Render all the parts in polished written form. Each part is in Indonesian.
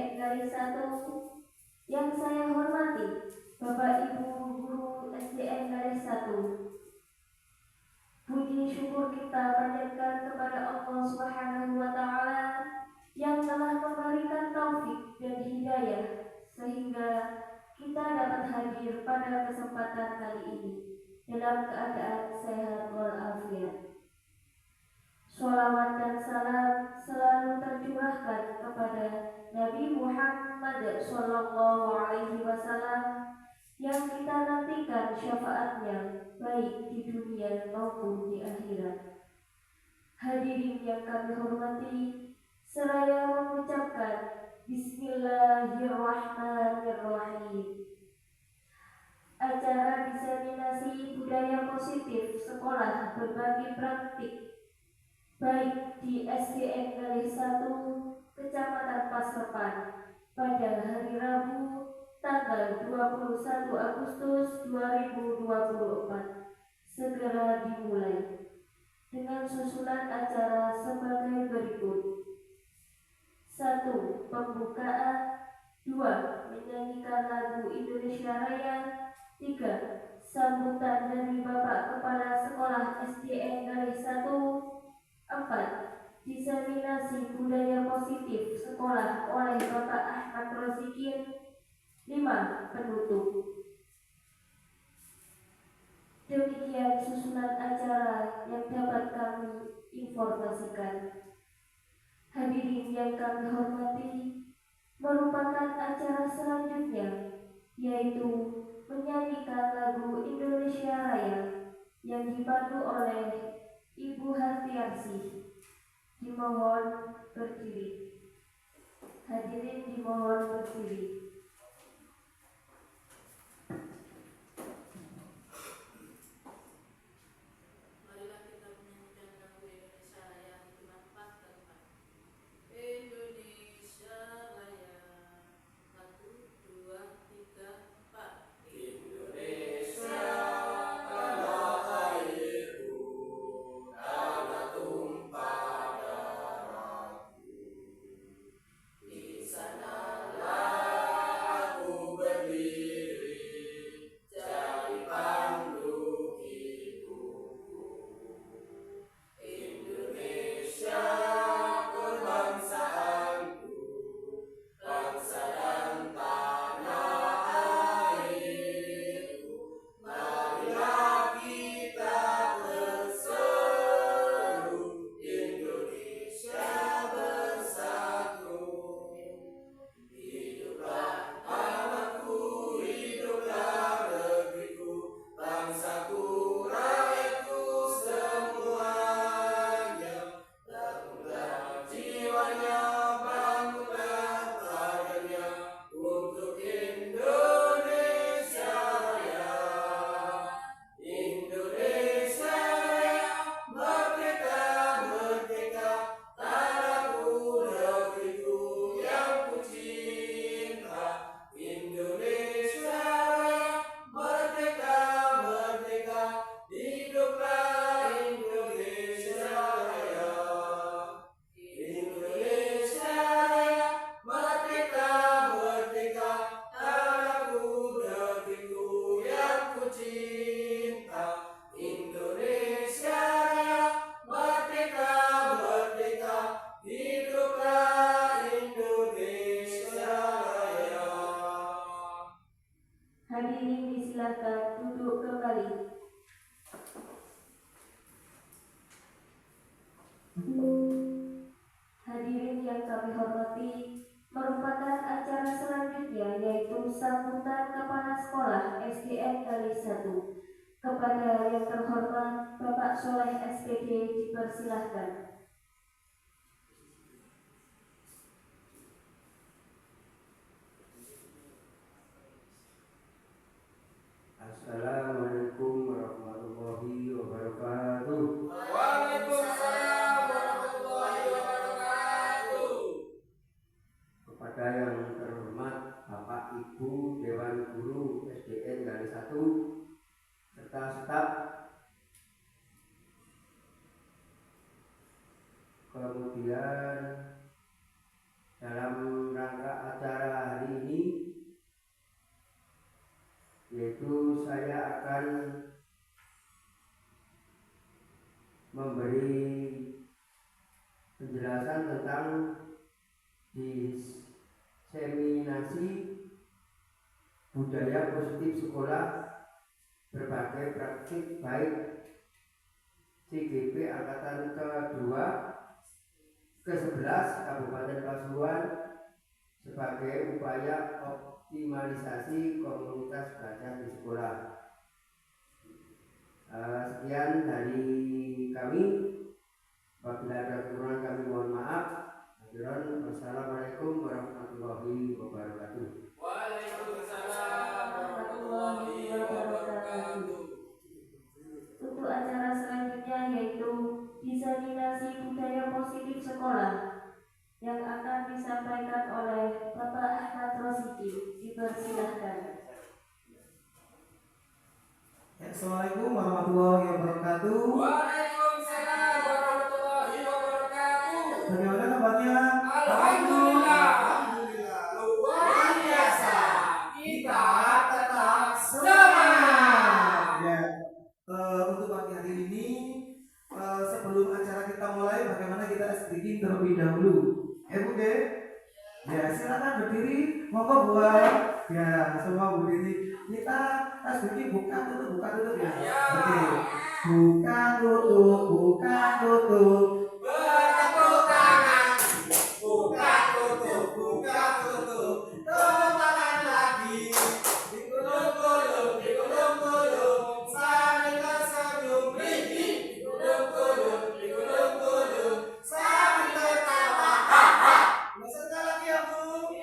SDN Garis 1 yang saya hormati Bapak Ibu Guru SDN Garis 1. Puji syukur kita panjatkan kepada Allah Subhanahu wa Ta'ala yang telah memberikan taufik dan hidayah sehingga kita dapat hadir pada kesempatan kali ini dalam keadaan sehat walafiat. Sholawat dan salam selalu tercurahkan kepada Nabi Muhammad SAW yang kita nantikan syafaatnya baik di dunia maupun di akhirat. Hadirin yang kami hormati, seraya mengucapkan Bismillahirrahmanirrahim. Acara diseminasi budaya positif sekolah berbagi praktik baik di SDN Garis 1 Kecamatan Pasepan pada hari Rabu tanggal 21 Agustus 2024 segera dimulai dengan susunan acara sebagai berikut. 1. Pembukaan. 2. Menyanyikan lagu Indonesia Raya. 3. Sambutan dari Bapak Kepala Sekolah SDN Garis 1. 4. Diseminasi budaya positif sekolah oleh Bapak Ahmad Rozikin. 5. Penutup. Demikian susunan acara yang dapat kami informasikan. Hadirin yang kami hormati, merupakan acara selanjutnya yaitu menyanyikan lagu Indonesia Raya yang dipandu oleh Ibu Hartiarsih. Dimohon berdiri. Hadirin dimohon berdiri. Hadirin disilakan duduk kembali. Hadirin yang kami hormati, merupakan acara selanjutnya yaitu sambutan Kepala Sekolah SDN Garis 1. Kepada yang terhormat Bapak Soleh SPD dipersilahkan. Assalamualaikum warahmatullahi wabarakatuh. Waalaikumsalam warahmatullahi wabarakatuh. Kepada yang terhormat Bapak Ibu Dewan Guru SDN Garis 1 serta staf, kemudian dalam rangka diseminasi budaya positif sekolah berbagai praktik baik CGP angkatan kedua ke-11 Kabupaten Pasuruan sebagai upaya optimalisasi komunitas belajar di sekolah. Sekian dari kami. Apabila ada kekurangan kami mohon maaf. Wassalamualaikum warahmatullahi wabarakatuh. Waalaikumsalam warahmatullahi wabarakatuh. Untuk acara selanjutnya yaitu diseminasi budaya positif sekolah yang akan disampaikan oleh Bapak Ahmad Rosidi. Dipersilahkan. Assalamualaikum warahmatullahi wabarakatuh. Waalaikumsalam warahmatullahi wabarakatuh. Bagaimana kabarnya? Alhamdulillah. Luar biasa. Kita tetap semangat. Ya, untuk pagi hari ini sebelum acara kita mulai, bagaimana kita sedikit terlebih dahulu. Oke? Ya, silakan berdiri. Monggo buat. Ya, semua berdiri. Kita sedikit buka tutup ya. Oke. Buka tutup. Bertepuk tangan. Buka tutup. Tepuk tangan lagi. Digulung-gulung. Sambil tersenyum ringkih. Digulung-gulung. Sambil tertawa. Peserta lagi ya, Bu.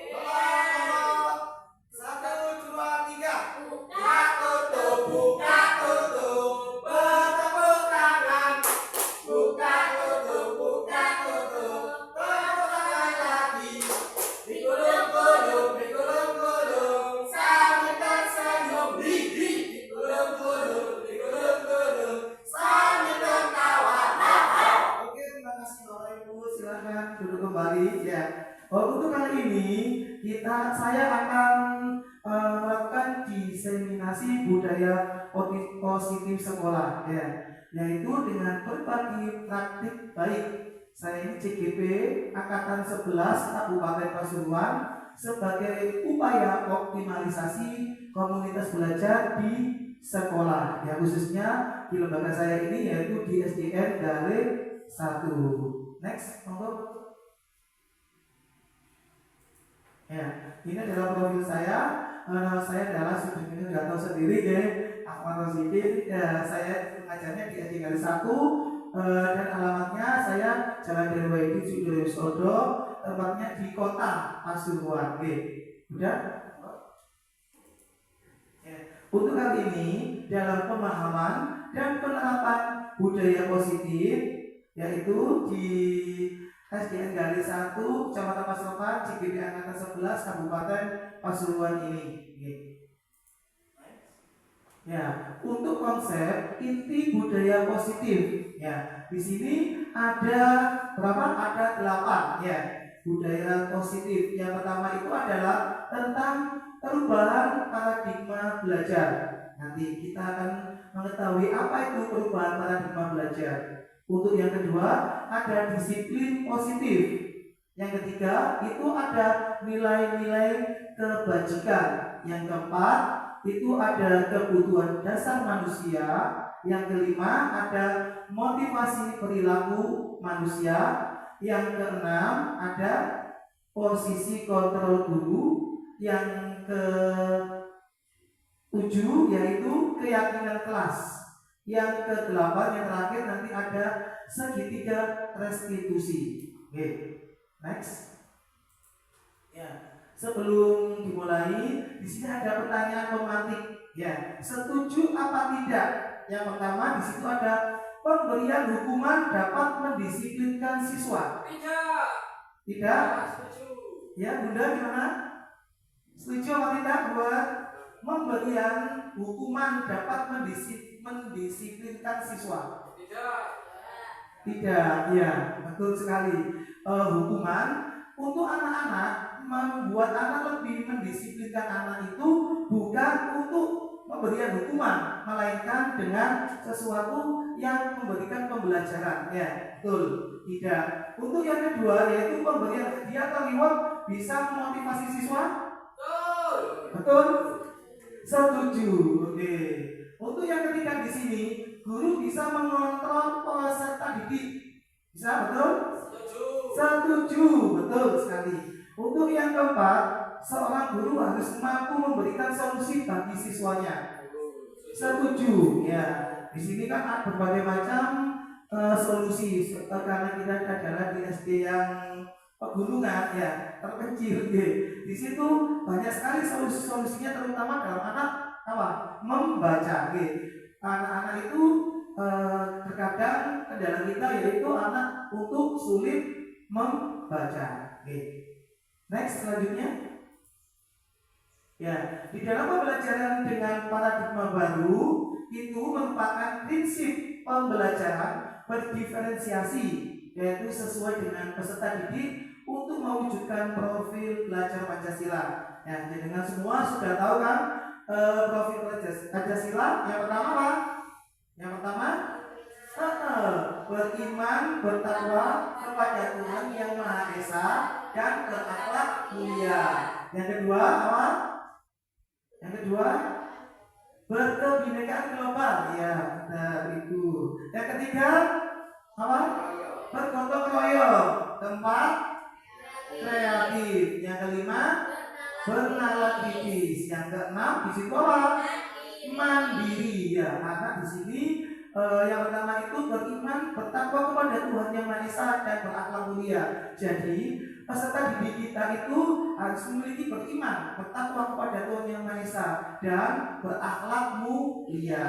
Satu, dua, tiga. Buka tutup. Bertepuk tangan. Buka tutup. Tepuk tangan lagi. Digulung-gulung. Sambil tersenyum ringkih. Digulung-gulung. Sambil tertawa. Oke, terima kasih Bapak Ibu. Silakan duduk kembali ya. Untuk kali ini saya akan melakukan diseminasi budaya positif sekolah ya, yaitu dengan berbagi praktik baik. Saya ini CGP angkatan 11 Kabupaten Pasuruan sebagai upaya optimalisasi komunitas belajar di sekolah ya, khususnya di lembaga saya ini yaitu di SDN Gale 1. Next, monggo. Ya, ini adalah profil saya. Nama saya adalah sebetulnya nggak tahu sendiri ya, Ahmad Rosidi. Ya, saya pengajarnya di SDN Gale 1 dan alamatnya saya Jalan Derwaidi Sudoyosodo, tempatnya di Kota Pasuruan. Oke, udah. Untuk kali ini dalam pemahaman dan penerapan budaya positif yaitu di SDN Gale 1 Kecamatan Pasuruan CGP angkatan 11 Kabupaten Pasuruan ini. Ya, untuk konsep inti budaya positif ya, di sini ada berapa? Ada 8 ya. Budaya positif yang pertama itu adalah tentang perubahan paradigma belajar. Nanti kita akan mengetahui apa itu perubahan paradigma belajar. Untuk yang kedua ada disiplin positif. Yang ketiga itu ada nilai-nilai kebajikan. Yang keempat itu ada kebutuhan dasar manusia. Yang kelima ada motivasi perilaku manusia. Yang keenam ada posisi kontrol guru. Yang ke-7 yaitu keyakinan kelas. Yang ke-8 yang terakhir nanti ada segitiga restitusi. Oke, next. Ya, sebelum dimulai, di sini ada pertanyaan pemantik. Ya, setuju apa tidak? Yang pertama di situ ada pemberian hukuman dapat mendisiplinkan siswa. Tidak. Ya, Bunda gimana? Setuju apa tidak buat pemberian hukuman dapat mendisiplinkan siswa? Tidak, ya, betul sekali. Hukuman untuk anak-anak, membuat anak lebih mendisiplinkan anak itu bukan untuk pemberian hukuman, melainkan dengan sesuatu yang memberikan pembelajaran. Ya, betul. Tidak. Untuk yang kedua yaitu pemberian hadiah atau reward bisa memotivasi siswa? Betul. Betul? Setuju. Oke. Untuk yang ketiga di sini, guru bisa mengontrol peserta didik. Bisa, betul? Setuju. Setuju, betul sekali. Untuk yang keempat, seorang guru harus mampu memberikan solusi bagi siswanya. Setuju, ya. Di sini kan ada berbagai macam solusi karena kita adalah di SD yang pegunungan, ya, terpencil. Ya. Di situ banyak sekali solusi-solusinya, terutama dalam anak apa? Membaca. Ya. Anak-anak itu terkadang kendala kita yaitu anak untuk sulit membaca. Oke. Next, selanjutnya. Ya, di dalam pembelajaran dengan paradigma baru itu merupakan prinsip pembelajaran berdiferensiasi, yaitu sesuai dengan peserta didik untuk mewujudkan profil belajar Pancasila. Ya, jadi dengan semua sudah tahu kan profil Pancasila. Yang pertama apa? Yang pertama, beriman, bertakwa kepada Tuhan Yang Maha Esa dan berakhlak mulia. Yang kedua apa? Yang kedua, berkebinekaan global. Ya, benar itu. Yang ketiga apa? Bergotong royong. Keempat, kreatif. Yang kelima, bernalar kritis. Yang keenam, di situ apa? Mandiri. Ya, karena di sini yang pertama itu beriman, bertakwa kepada Tuhan Yang Maha Esa dan berakhlak mulia. Jadi peserta didik kita itu harus memiliki beriman, bertakwa kepada Tuhan Yang Maha Esa dan berakhlak mulia.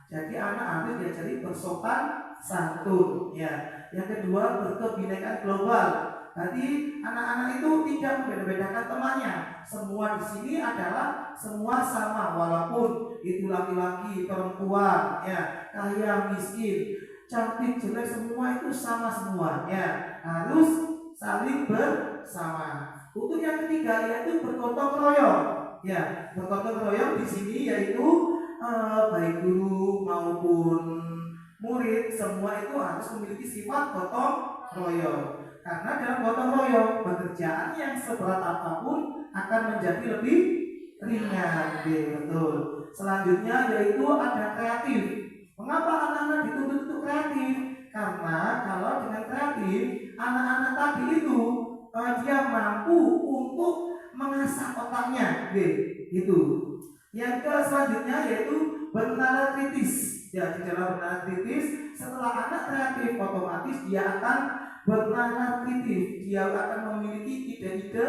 Jadi anak harus diajari bersopan santun. Ya. Yang kedua, berkebinekaan global. Jadi anak-anak itu tidak membeda-bedakan temannya. Semua di sini adalah semua sama, walaupun itu laki-laki, perempuan, ya, kaya, miskin, cantik, jelek, semua itu sama semua. Ya, harus saling bersama. Untuk yang ketiga yaitu bergotong royong. Ya, bergotong royong di sini yaitu baik guru maupun murid semua itu harus memiliki sifat gotong royong. Karena dalam gotong royong pekerjaan yang seberat apapun akan menjadi lebih ringan. Betul. Selanjutnya yaitu ada kreatif. Mengapa anak-anak dituntut untuk kreatif? Karena kalau dengan kreatif anak-anak tadi itu dia mampu untuk mengasah otaknya, gitu. Yang selanjutnya yaitu bernalar kritis. Ya, di dalam bernalar kritis, setelah anak kreatif otomatis dia akan bernalar kritis. Dia akan memiliki ide-ide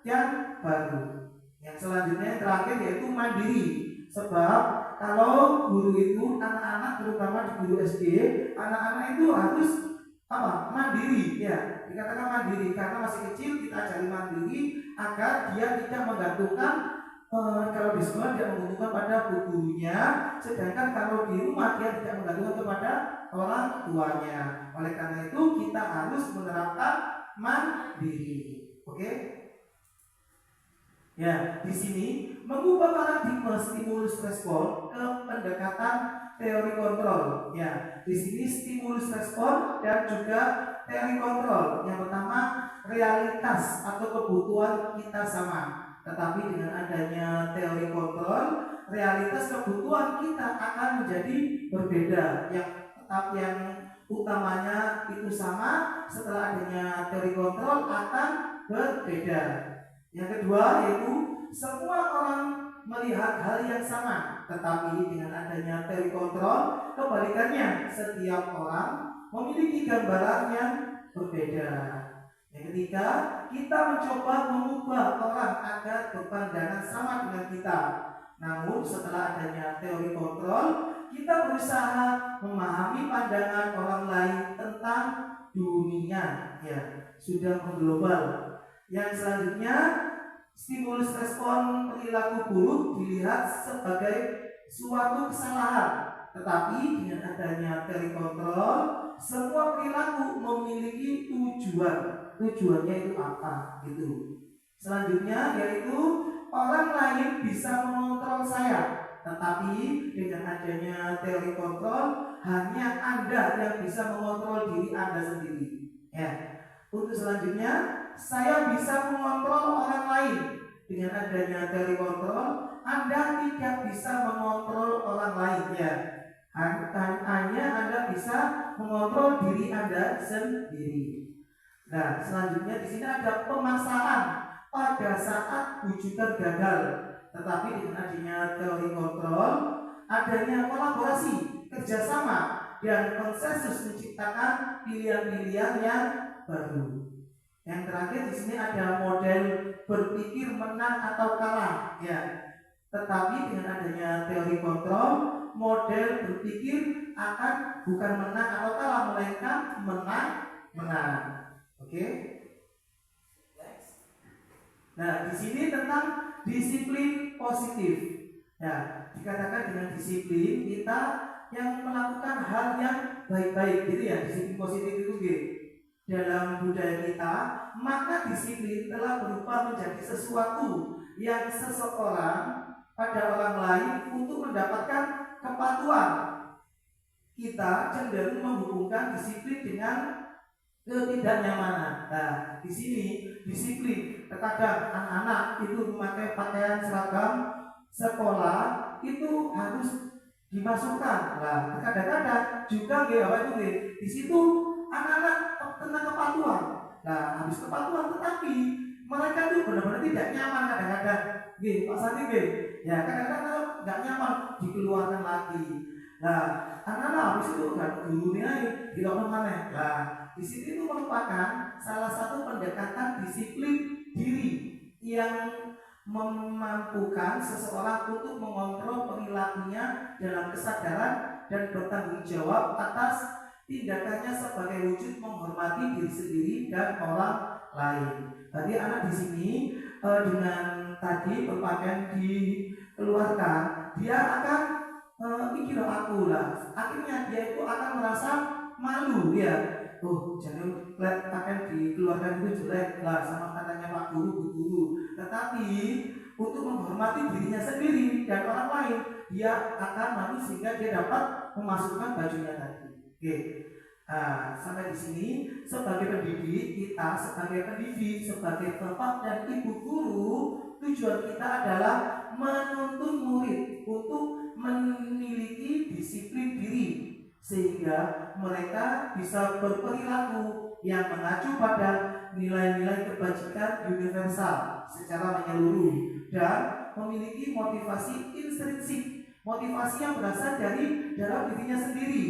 yang baru. Yang selanjutnya yang terakhir yaitu mandiri. Sebab kalau guru itu anak-anak terutama di guru SD, anak-anak itu harus apa? Mandiri, ya. Dikatakan mandiri karena masih kecil kita ajari mandiri agar dia tidak menggantungkan kalau di sekolah dia menggantungkan pada gurunya, sedangkan kalau di rumah dia tidak menggantungkan kepada orang tuanya. Oleh karena itu kita harus menerapkan mandiri. Oke? Ya, di sini mengubah paradigma stimulus respon ke pendekatan teori kontrol. Ya, di sini stimulus respon dan juga teori kontrol. Yang pertama, realitas atau kebutuhan kita sama. Tetapi dengan adanya teori kontrol, realitas kebutuhan kita akan menjadi berbeda. Yang utamanya itu sama, setelah adanya teori kontrol akan berbeda. Yang kedua yaitu semua orang melihat hal yang sama, tetapi dengan adanya teori kontrol kebalikannya, setiap orang memiliki gambaran yang berbeda. Yang ketiga, kita mencoba mengubah orang agar berpandangan sama dengan kita. Namun setelah adanya teori kontrol, kita berusaha memahami pandangan orang lain tentang dunia, ya, sudah mengglobal. Yang selanjutnya, stimulus respon perilaku buruk dilihat sebagai suatu kesalahan. Tetapi dengan adanya teori kontrol, semua perilaku memiliki tujuan. Tujuannya itu apa? Gitu. Selanjutnya yaitu orang lain bisa mengontrol saya. Tetapi dengan adanya teori kontrol, hanya Anda yang bisa mengontrol diri Anda sendiri. Ya. Untuk selanjutnya, saya bisa mengontrol orang lain. Dengan adanya teori kontrol, Anda tidak bisa mengontrol orang lain ya. Hanya Anda bisa mengontrol diri Anda sendiri. Nah, selanjutnya di sini ada pemaksaan pada saat wujudan gagal. Tetapi dengan adanya teori kontrol, adanya kolaborasi, kerjasama, dan konsensus menciptakan pilihan-pilihan yang baru. Yang terakhir di sini ada model berpikir menang atau kalah, ya. Tetapi dengan adanya teori kontrol, model berpikir akan bukan menang atau kalah, melainkan menang. Oke? Nah, di sini tentang disiplin positif. Ya, dikatakan dengan disiplin kita yang melakukan hal yang baik-baik, gitu ya. Disiplin positif itu gitu. Dalam budaya kita, maka disiplin telah berubah menjadi sesuatu yang seseorang pada orang lain untuk mendapatkan kepatuhan. Kita cenderung menghubungkan disiplin dengan ketidaknyamanan. Nah, di sini disiplin. Terkadang anak-anak itu memakai pakaian seragam sekolah itu harus dimasukkan. Nah, kadang-kadang juga di situ anak-anak tentang kepatuhan. Nah, habis kepatuhan tetapi mereka itu benar-benar tidak nyaman kadang-kadang. Pak Sandi, ya kadang-kadang nggak nyaman dikeluarkan lagi. Nah, anak-anak habis itu nggak gurunya dilakukan mana? Nah, di sini itu merupakan salah satu pendekatan disiplin diri yang memampukan seseorang untuk mengontrol perilakunya dalam kesadaran dan bertanggung jawab atas tindakannya sebagai wujud menghormati diri sendiri dan orang lain. Tadi anak di sini dengan tadi berpakaian dikeluarkan, dia akan mikir aku lah. Akhirnya dia itu akan merasa malu ya. Jangan pakaian dikeluarkan itu jelek lah sama katanya Pak Guru. Tetapi untuk menghormati dirinya sendiri dan orang lain, dia akan malu sehingga dia dapat memasukkan bajunya tadi. Oke. Nah, sampai di sini sebagai pendidik kita, sebagai bapak dan ibu guru, tujuan kita adalah menuntun murid untuk memiliki disiplin diri sehingga mereka bisa berperilaku yang mengacu pada nilai-nilai kebajikan universal secara menyeluruh dan memiliki motivasi intrinsik, motivasi yang berasal dari dalam dirinya sendiri,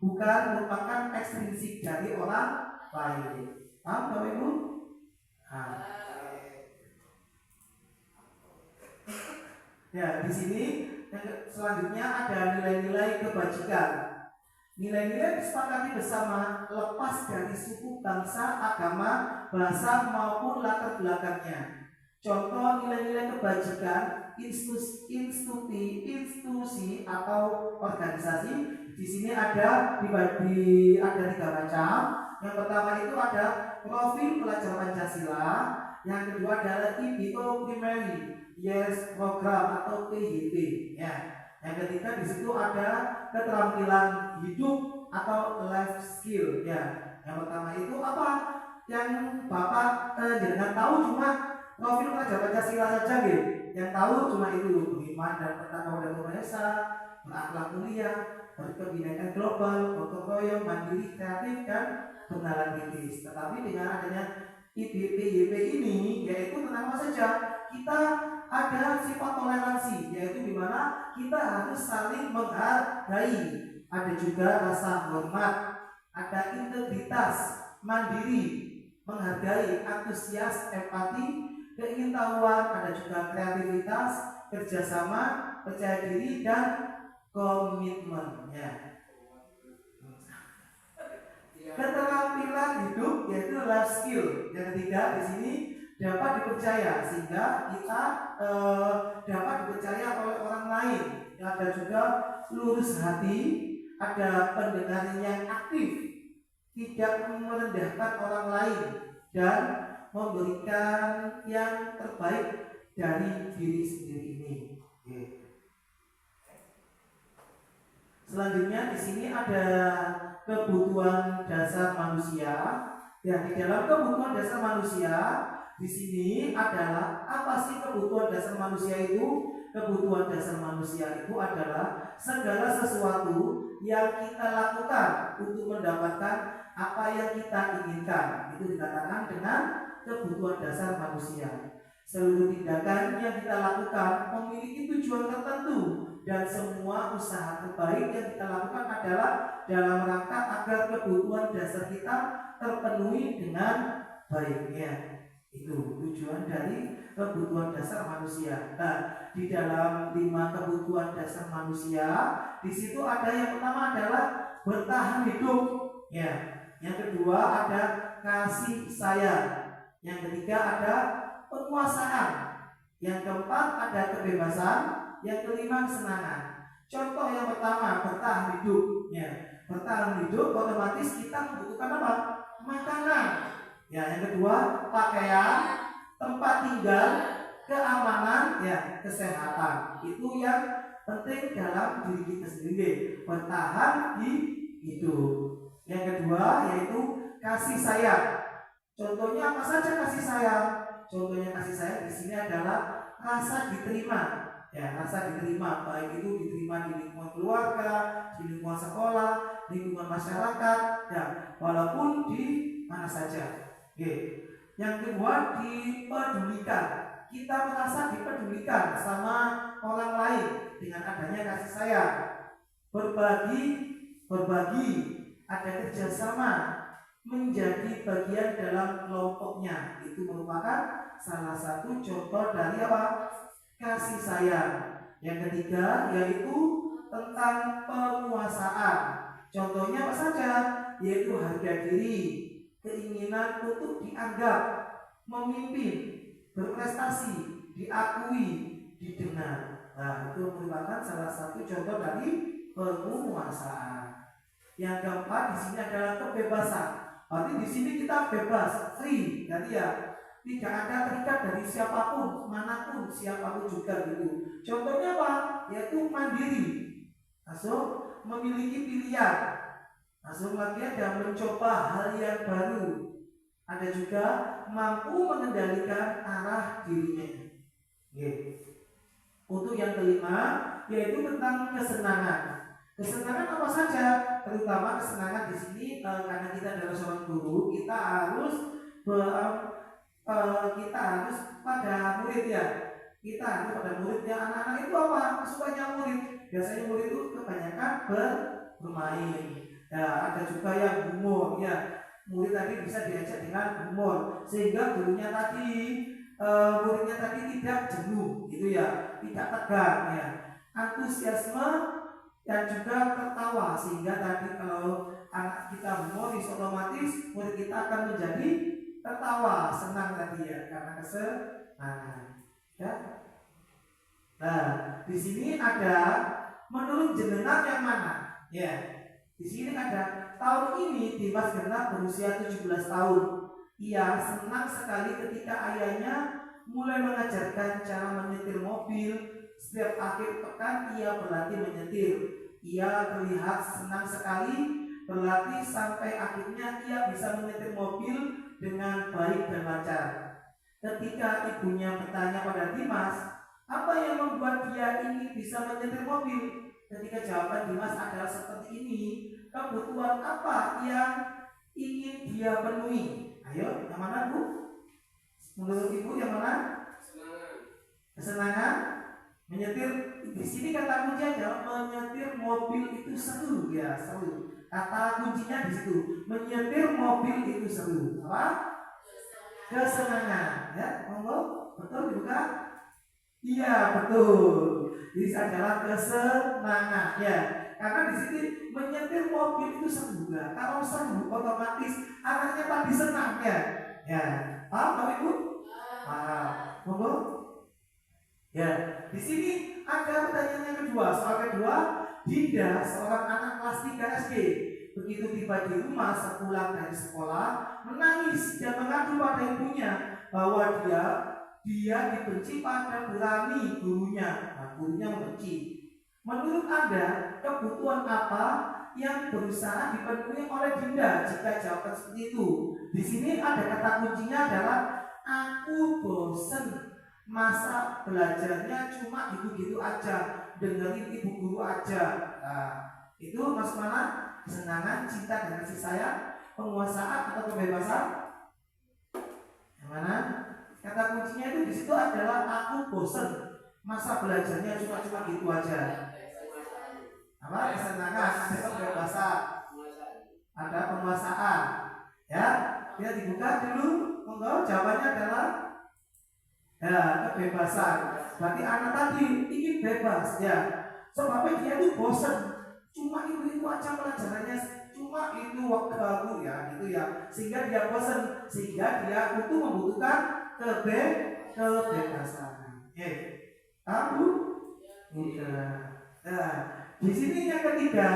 bukan merupakan ekstrinsik dari orang lain. Paham Bapak Ibu? Ya, di sini selanjutnya ada nilai-nilai kebajikan. Nilai-nilai disepakati bersama lepas dari suku, bangsa, agama, bahasa maupun latar belakangnya. Contoh nilai-nilai kebajikan institusi atau organisasi. Di sini ada dibagi ada 3 macam. Yang pertama itu ada profil pelajar Pancasila. Yang kedua adalah IPO primary, yes program atau PYP. Ya. Yang ketiga di situ ada keterampilan hidup atau life skill. Ya. Yang pertama itu apa? Yang Bapak jangan tahu cuma profil pelajar Pancasila saja gitu. Yang tahu cuma itu beriman dan bertakwa dan berdosa, berakhlak mulia, berkebinekaan global, gotong royong, mandiri, kreatif dan kenalan kritis. Tetapi dengan adanya IPYP ini yaitu tentang apa saja? Kita ada sifat toleransi, yaitu di mana kita harus saling menghargai. Ada juga rasa hormat, ada integritas, mandiri, menghargai, antusias, empati, keingintahuan, ada juga kreativitas, kerjasama, percaya diri dan komitmen. Ya. Keterampilan hidup yaitu life skill. Yang ketiga di sini dapat dipercaya sehingga kita dapat dipercaya oleh orang lain. Ada juga lurus hati, ada pendengaran yang aktif, tidak merendahkan orang lain dan memberikan yang terbaik dari diri sendiri ini. Selanjutnya di sini ada kebutuhan dasar manusia. Ya, di dalam kebutuhan dasar manusia di sini adalah apa sih kebutuhan dasar manusia itu? Kebutuhan dasar manusia itu adalah segala sesuatu yang kita lakukan untuk mendapatkan apa yang kita inginkan. Itu dikatakan dengan kebutuhan dasar manusia. Seluruh tindakan yang kita lakukan memiliki tujuan tertentu dan semua usaha terbaik yang kita lakukan adalah dalam rangka agar kebutuhan dasar kita terpenuhi dengan baiknya. Itu tujuan dari kebutuhan dasar manusia. Nah, di dalam 5 kebutuhan dasar manusia, di situ ada yang pertama adalah bertahan hidup. Ya, yang kedua ada kasih sayang. Yang ketiga ada penguasaan. Yang keempat ada kebebasan. Yang kelima kesenangan. Contoh yang pertama bertahan hidup. Ya, bertahan hidup otomatis kita membutuhkan apa? Makanan. Ya, yang kedua pakaian, tempat tinggal, keamanan, ya, kesehatan. Itu yang penting dalam diri kita sendiri. Bertahan hidup. Yang kedua yaitu kasih sayang. Contohnya apa saja kasih sayang? Contohnya kasih sayang di sini adalah rasa diterima. Ya, rasa diterima, baik itu diterima di lingkungan keluarga, di lingkungan sekolah, lingkungan masyarakat, ya, walaupun di mana saja. Oke. Yang kedua dipedulikan. Kita merasa dipedulikan sama orang lain dengan adanya kasih sayang. Berbagi, ada kerjasama, menjadi bagian dalam kelompoknya. Itu merupakan salah satu contoh dari apa? Kasih sayang. Yang ketiga yaitu tentang penguasaan. Contohnya apa saja? Yaitu harga diri, keinginan untuk dianggap, memimpin, berprestasi, diakui, didengar. Nah, itu merupakan salah satu contoh dari penguasaan. Yang keempat di sini adalah kebebasan. Berarti di sini kita bebas, free, jadi ya tidak ada terikat dari siapapun, manapun, siapapun juga gitu. Contohnya apa? Yaitu mandiri, langsung memiliki pilihan, langsung lagi ada mencoba hal yang baru. Ada juga mampu mengendalikan arah dirinya. Untuk yang kelima yaitu tentang kesenangan. Kesenangan apa saja? Terutama kesenangan di sini karena kita adalah seorang guru, kita harus pada murid ya. Kita harus pada murid ya. Anak-anak itu apa? Sukanya murid. Biasanya murid itu kebanyakan bermain. Ya, ada juga yang humor ya. Murid tadi bisa diajak dengan humor sehingga muridnya tadi tidak jenuh gitu ya, tidak tegang ya. Antusiasme dan juga tertawa sehingga tadi kalau anak kita humoris otomatis murid kita akan menjadi tertawa, senang tadi ya karena kesenangan. Ya. Nah, di sini ada menurut jenengan yang mana? Ya. Di sini ada tahun ini Dimas genap berusia 17 tahun. Ia senang sekali ketika ayahnya mulai mengajarkan cara menyetir mobil. Setiap akhir pekan ia berlatih menyetir. Ia terlihat senang sekali berlatih sampai akhirnya ia bisa menyetir mobil dengan baik dan lancar. Ketika ibunya bertanya pada Dimas, apa yang membuat dia ingin bisa menyetir mobil? Ketika jawaban Dimas adalah seperti ini, kebutuhan apa yang ingin dia penuhi? Ayo, yang mana Bu? Menurut Ibu yang mana? Kesenangan. Menyetir di sini kata kunci adalah menyetir mobil itu seru ya, seru. Kata kuncinya di situ. Menyetir mobil itu seru. Apa? Kesenangan. Ya, monggo. Betul juga? Iya, betul. Ini adalah kesenangan ya. Karena di sini menyetir mobil itu seru juga. Kalau seru otomatis anaknya tadi senang ya. Ya, paham Ibu? Paham. Monggo. Ya, di sini ada pertanyaan yang kedua. Soal kedua, Dinda, seorang anak kelas 3 SD, begitu tiba di rumah sepulang dari sekolah, menangis dan mengadu pada ibunya bahwa dia dibenci pada berani gurunya. Nah, gurunya membenci. Menurut Anda, kebutuhan apa yang berusaha dipenuhi oleh Dinda jika jawaban seperti itu. Di sini ada kata kuncinya adalah aku bosen, masa belajarnya cuma gitu-gitu aja, dengerin ibu guru aja. Nah, itu masuk mana? Kesenangan, cinta dan kasih sayang, penguasaan atau kebebasan? Yang mana? Kata kuncinya itu di situ adalah aku bosen, masa belajarnya cuma gitu aja. Apa? Kesenangan, ada kebebasan, ada penguasaan. Ya, kita dibuka dulu. Monggo, jawabannya adalah ya, kebebasan. Berarti anak tadi ingin bebas, ya. Sebabnya dia itu bosan, cuma itu aja pelajarannya, cuma itu waktu ya, gitu ya. Sehingga dia bosan, sehingga dia itu membutuhkan kebebasan. Tahu? Udah. Nah, di sini yang ketiga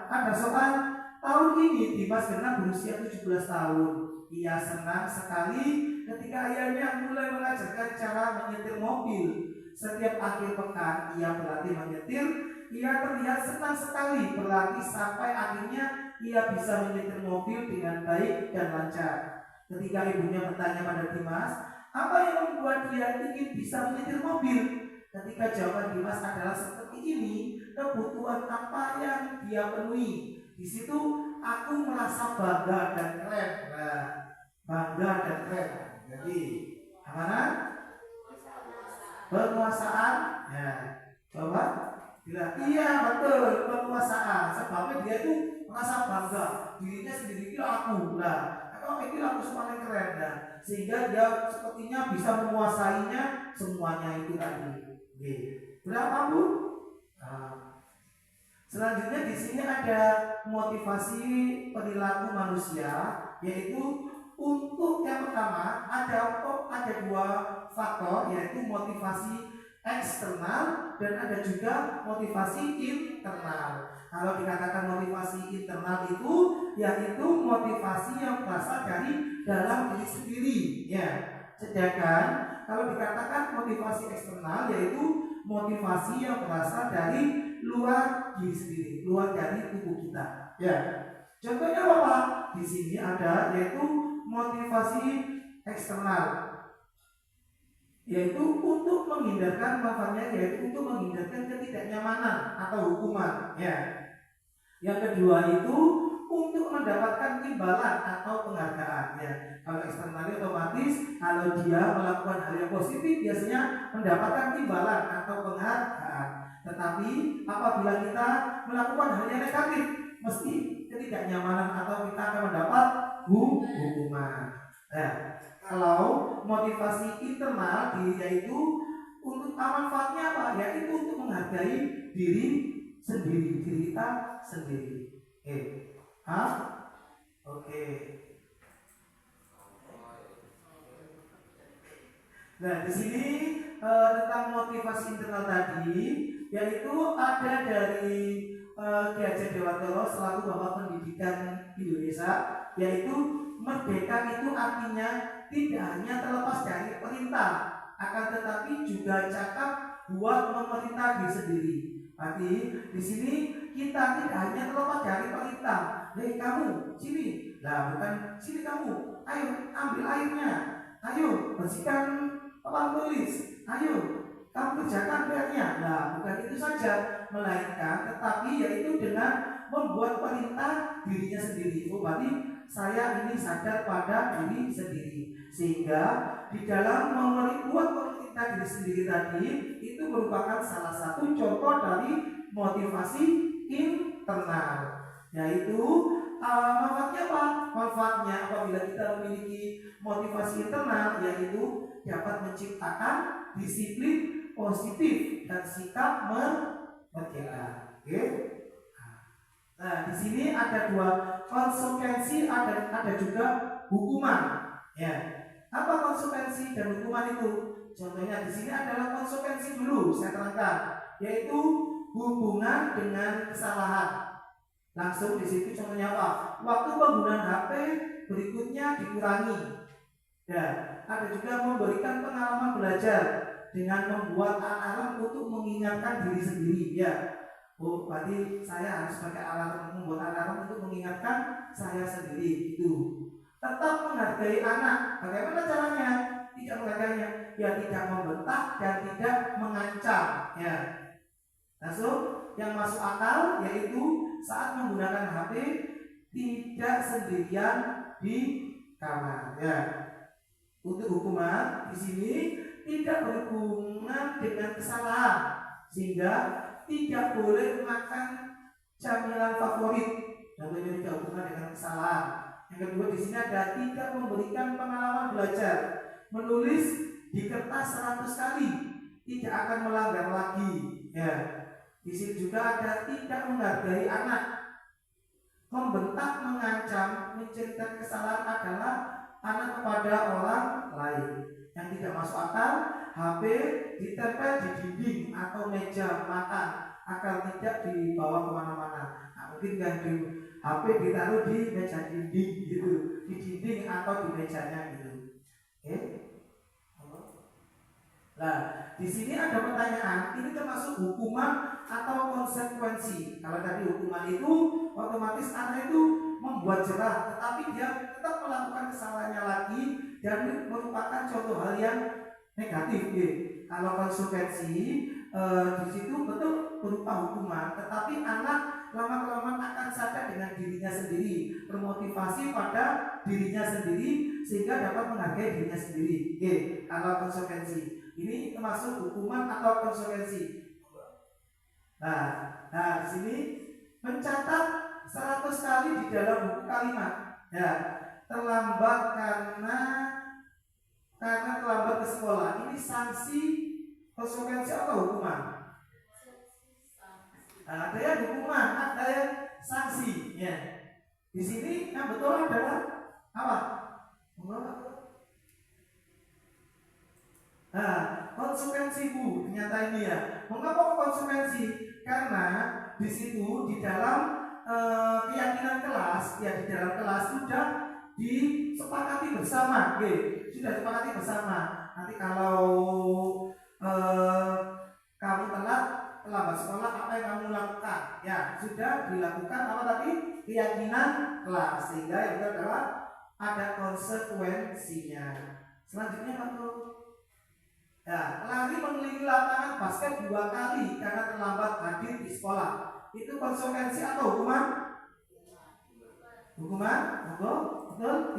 ada soal tahun ini Dimas genap berusia 17 tahun. Ia senang sekali ketika ayahnya mulai mengajarkan cara menyetir mobil. Setiap akhir pekan ia berlatih menyetir. Ia terlihat senang sekali berlatih sampai akhirnya ia bisa menyetir mobil dengan baik dan lancar. Ketika ibunya bertanya pada Dimas, apa yang membuat dia ingin bisa menyetir mobil? Ketika jawaban Dimas adalah seperti ini, kebutuhan apa yang dia penuhi? Di situ aku merasa bangga dan keren. Nah, bangga dan keren. Jadi, mana? Penguasaan. Ya, coba. Bila iya betul penguasaan. Sebabnya dia itu merasa bangga dirinya sendiri itu aku. Nah, kalau itu aku paling keren. Nah, sehingga dia sepertinya bisa menguasainya semuanya itu tadi. Oke. Berapa Bu? Nah, selanjutnya di sini ada motivasi perilaku manusia, yaitu untuk yang pertama ada dua faktor, yaitu motivasi eksternal dan ada juga motivasi internal. Kalau dikatakan motivasi internal itu yaitu motivasi yang berasal dari dalam diri sendiri, ya. Sedangkan kalau dikatakan motivasi eksternal yaitu motivasi yang berasal dari luar diri sendiri, luar dari tubuh kita. Ya. Contohnya apa? Di sini ada yaitu motivasi eksternal, yaitu untuk menghindarkan manfaatnya, yaitu untuk menghindarkan ketidaknyamanan atau hukuman. Ya. Yang kedua itu untuk mendapatkan imbalan atau penghargaan. Ya. Kalau eksternalnya otomatis kalau dia melakukan hal yang positif biasanya mendapatkan imbalan atau penghargaan. Tetapi apabila kita melakukan hal yang negatif, mesti ketidaknyamanan atau kita akan mendapat hukuman. Nah, kalau motivasi internal yaitu untuk manfaatnya apa? Yaitu untuk menghargai diri sendiri, diri kita sendiri. Oke. Nah, di sini tentang motivasi internal tadi, yaitu ada dari Ki Hajar Dewantara selaku Bapak Pendidikan Indonesia, yaitu merdeka itu artinya tidak hanya terlepas dari perintah, akan tetapi juga cakap buat memerintah diri sendiri. Berarti di sini kita tidak hanya terlepas dari perintah. Hei kamu, sini. Lah bukan sini kamu. Ayo ambil airnya. Ayo bersihkan papan tulis. Ayo kamu kerjakan PR-nya. Nah bukan itu saja, melainkan tetapi yaitu dengan membuat perintah dirinya sendiri. Berarti saya ini sadar pada diri sendiri, sehingga di dalam membuat perintah diri sendiri tadi itu merupakan salah satu contoh dari motivasi internal, yaitu manfaatnya apa? Manfaatnya apabila kita memiliki motivasi internal yaitu dapat menciptakan disiplin positif dan sikap merdeka. Oke? Nah, di sini ada dua konsekuensi, ada juga hukuman. Ya, apa konsekuensi dan hukuman itu? Contohnya di sini adalah konsekuensi dulu saya terangkan, yaitu hubungan dengan kesalahan. Langsung di situ contohnya apa? Waktu penggunaan HP berikutnya dikurangi. Ya, ada juga memberikan pengalaman belajar dengan membuat alarm untuk mengingatkan diri sendiri. Ya. Oh, berarti saya harus pakai alarm, membuat alarm untuk mengingatkan saya sendiri itu. Tetap menghargai anak. Bagaimana caranya? Tidak menghargainya, ya tidak membentak dan tidak mengancam. Ya. Langsung yang masuk akal yaitu saat menggunakan HP tidak sendirian di kamar. Ya. Untuk hukuman di sini tidak berhubungan dengan kesalahan, sehingga tidak boleh makan camilan favorit. Contohnya tidak hubungan dengan kesalahan. Yang kedua di sini ada tidak memberikan pengalaman belajar, menulis di kertas 100 kali, tidak akan melanggar lagi. Ya. Di sini juga ada tidak menghargai anak, membentak, mengancam, menceritakan kesalahan adalah anak kepada orang lain. Yang tidak masuk akal, HP ditempel di dinding atau meja makan agar tidak dibawa kemana-mana. Nah, mungkin kan di HP ditaruh di meja dinding gitu, di dinding atau di mejanya gitu. Oke? Nah, di sini ada pertanyaan, ini termasuk hukuman atau konsekuensi. Kalau tadi hukuman itu otomatis anak itu membuat jerah, tetapi dia tetap melakukan kesalahannya lagi dan merupakan contoh hal yang negatif. Kalau konsekuensi di situ betul berupa hukuman, tetapi anak lama-kelamaan akan sadar dengan dirinya sendiri, termotivasi pada dirinya sendiri sehingga dapat menghargai dirinya sendiri. Kalau konsekuensi ini termasuk hukuman atau konsekuensi. Nah di sini mencatat 100 kali di dalam buku kalimat. Ya, terlambat karena terlambat ke sekolah. Ini sanksi, konsekuensi atau hukuman? Nah, ada yang hukuman, ada yang sanksi. Ya. Di sini yang betul adalah apa? Nah, konsekuensi Bu, ternyata ini ya. Mengapa konsekuensi? Karena di situ di dalam keyakinan kelas, ya di dalam kelas sudah disepakati bersama, sudah disepakati bersama. Nanti kalau kamu terlambat sekolah, apa yang kamu lakukan? Ya sudah dilakukan apa tadi? Keyakinan kelas, sehingga yang adalah ada konsekuensinya. Selanjutnya Pak. Ya, lari mengelilingi lapangan basket 2 kali karena terlambat hadir di sekolah. Itu konsekuensi atau hukuman? Hukuman? Betul?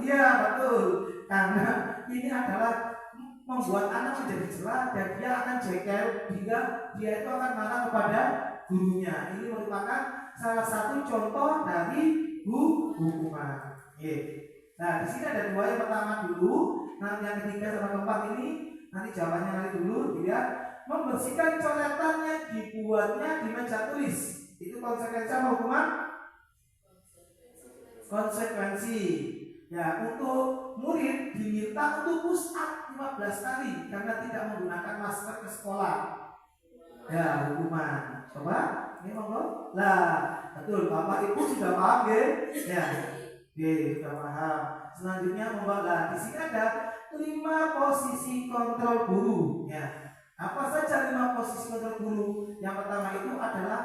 Iya, betul. Karena ini adalah membuat anak menjadi jerah dan dia akan jengkel hingga dia itu akan marah kepada gurunya. Ini merupakan salah satu contoh dari hukuman. Nah, di sini ada 2. Yang pertama dulu, nanti yang ketiga sama keempat ini nanti jawabannya nanti dulu. Dia membersihkan coretan yang dibuatnya di meja tulis. Itu konsekuensi apa hukuman? Konsekuensi. Ya, untuk murid diminta untuk push up 15 kali karena tidak menggunakan masker ke sekolah. Ya, hukuman. Coba, ini monggo. Lah, betul. Bapak Ibu sudah paham, ya? Sudah paham. Selanjutnya monggo. Lah, di sini ada 5 posisi kontrol guru. Ya. Apa saja 5 posisi kontrol guru? Yang pertama itu adalah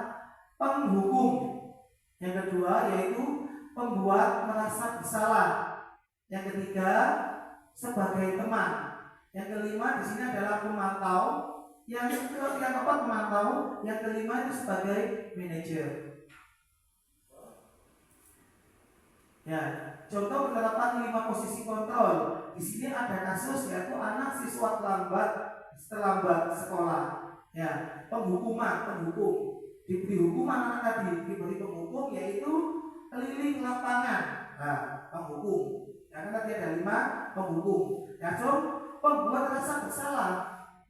penghukum. Yang kedua yaitu pembuat merasa bersalah. Yang ketiga sebagai teman. Yang kelima di sini adalah pemantau. Yang keempat pemantau. Yang kelima itu sebagai manajer. Ya, contoh penerapan 5 posisi kontrol. Di sini ada kasus yaitu anak siswa terlambat sekolah. Ya, penghukum. Diberi hukuman anak tadi, diberi penghukum yaitu keliling lapangan. Nah, penghukum. Karena tadi ada 5 penghukum. Ya, pembuat rasa bersalah.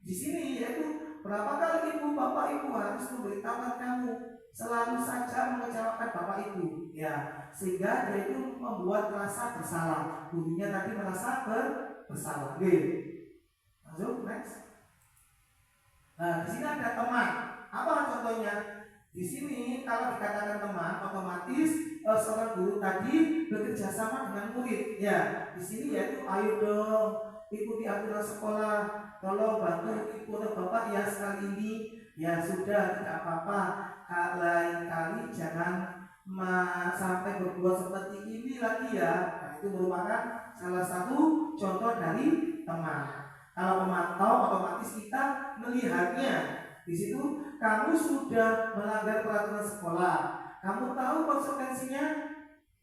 Di sini yaitu berapa kali ibu bapak ibu harus memberitahukan kamu selalu saja mengecewakan bapak ibu. Ya, sehingga dia itu membuat rasa bersalah. Gurunya tadi merasa bersalah. Langsung next. Nah, di sini ada teman. Apa contohnya? Di sini kalau dikatakan teman, otomatis seorang guru tadi bekerja sama dengan murid. Ya, di sini yaitu ayo dong ikuti aturan sekolah, tolong bantu ibu atau bapak ya sekali ini ya sudah tidak apa-apa, lain kali jangan sampai berbuat seperti ini lagi ya. Nah, itu merupakan salah satu contoh dari teman. Kalau memantau otomatis kita melihatnya. Di situ kamu sudah melanggar peraturan sekolah, kamu tahu konsekuensinya,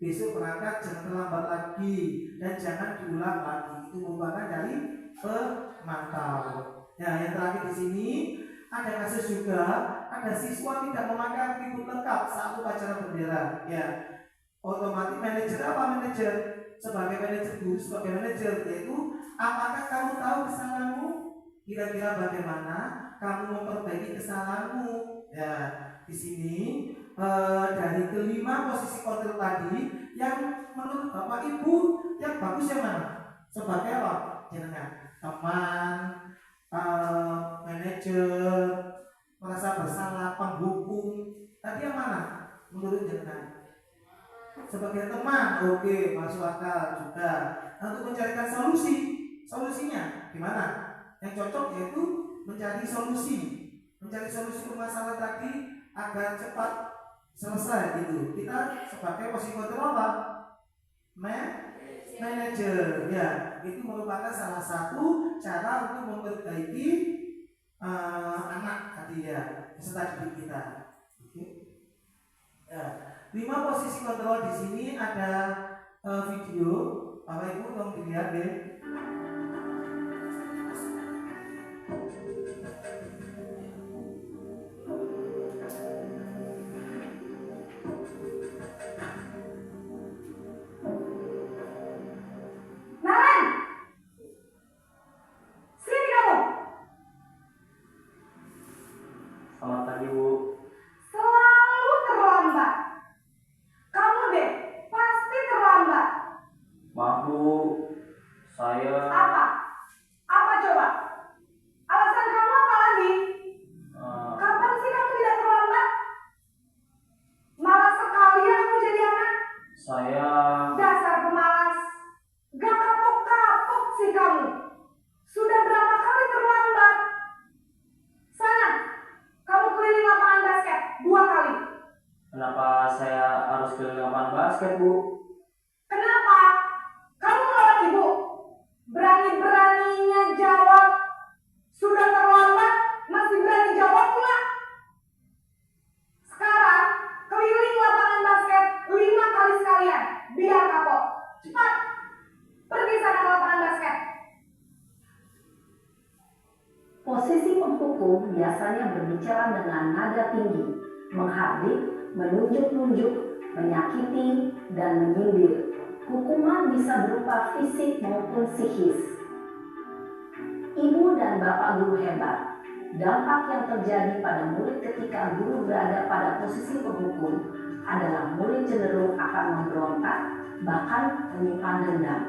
besok berangkat jangan terlambat lagi dan jangan diulang lagi. Itu merupakan dari pemantau. Ya, yang terakhir di sini ada kasus juga, ada siswa tidak memakai atribut lengkap saat upacara bendera. Ya, otomatis manajer apa manajer? Sebagai manajer guru, sebagai manajer yaitu apakah kamu tahu kesalahanmu? Kira-kira bagaimana kamu memperbaiki kesalahanmu? Ya, di sini dari kelima posisi kontrol tadi, yang menurut Bapak Ibu yang bagus yang mana? Sebagai apa? Jenengan teman, manajer, merasa bersalah, penghukum. Tadi yang mana? Menurut jenengan? Sebagai teman, oke, masuk akal juga. Nah, untuk mencarikan solusinya gimana? Yang cocok yaitu mencari solusi permasalahan tadi agar cepat selesai gitu. Kita sebagai posisi kontrol apa? Manager, ya, itu merupakan salah satu cara untuk memperbaiki anak tadi ya, peserta didik kita. Oke. Ya, 5 posisi kontrol di sini ada video, Bapak Ibu tolong dilihat deh. Selamat pagi, Bu. Selalu terlambat. Kamu deh, pasti terlambat. Maaf, Bu. Saya Apa? Apa coba? Alasan kamu apa lagi? Kapan sih kamu tidak terlambat? Malas sekali ya kamu jadi anak. saya Dasar pemalas. Gak kapok-kapok sih kamu. Sudah berapa kali terlambat? Sana, kamu keliling lapangan basket 2 kali. Kenapa saya harus keliling lapangan basket, Bu? Kenapa? Kamu melawan ibu? Berani-beraninya jawab. Sudah terlambat, masih berani jawab pula. Sekarang, keliling lapangan basket 5 kali sekalian. Biar kapok. Cepat. Pergi sana ke lapangan basket. Posisi penghukum biasanya berbicara dengan nada tinggi, menghardik, menunjuk-nunjuk, menyakiti, dan menyindir. Hukuman bisa berupa fisik maupun psikis. Ibu dan bapak guru hebat. Dampak yang terjadi pada murid ketika guru berada pada posisi penghukum adalah murid cenderung akan memberontak, bahkan menyimpan dendam.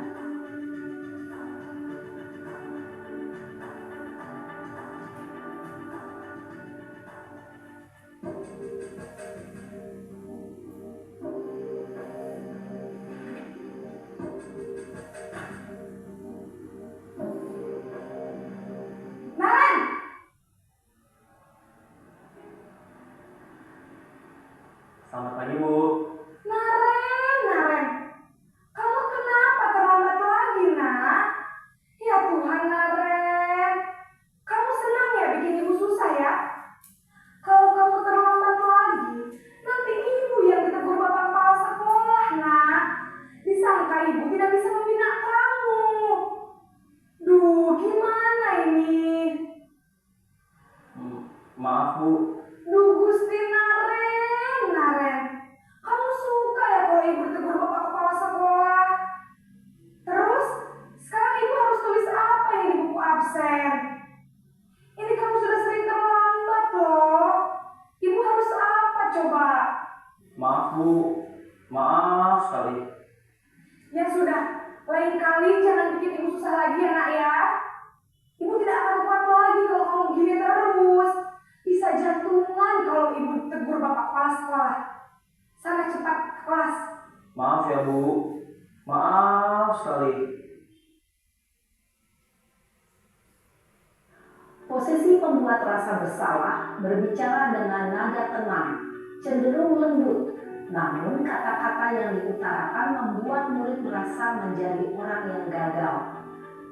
Naren! Selamat pagi, Bu. Naren. Kamu kenapa terlambat lagi, nak? Ya Tuhan, Naren. Kamu senang ya bikin ibu susah ya? Kalau kamu terlambat lagi, nanti ibu yang ditegur bapak kepala sekolah, nak. Disangka ibu tidak bisa membina kamu. Duh, gimana ini? Maaf, Bu. Duh, Gusti Naren. Kamu suka ya kalau ibu ditegur bapak kepala sekolah? Terus, sekarang ibu harus tulis apa ini di buku absen? Ini kamu sudah sering terlambat loh. Ibu harus apa coba? Maaf, Bu. Maaf sekali. Ya sudah, lain kali jangan bikin ibu susah lagi ya nak ya. Ibu tidak akan kuat lagi kalau kamu begini terus. Bisa jantungan kalau ibu ditegur bapak kepala sekolah. Sana cepat ke kelas. Maaf ya, Bu. Maaf sekali. Posisi pembuat rasa bersalah berbicara dengan nada tenang, cenderung lembut, namun kata-kata yang diutarakan membuat murid merasa menjadi orang yang gagal,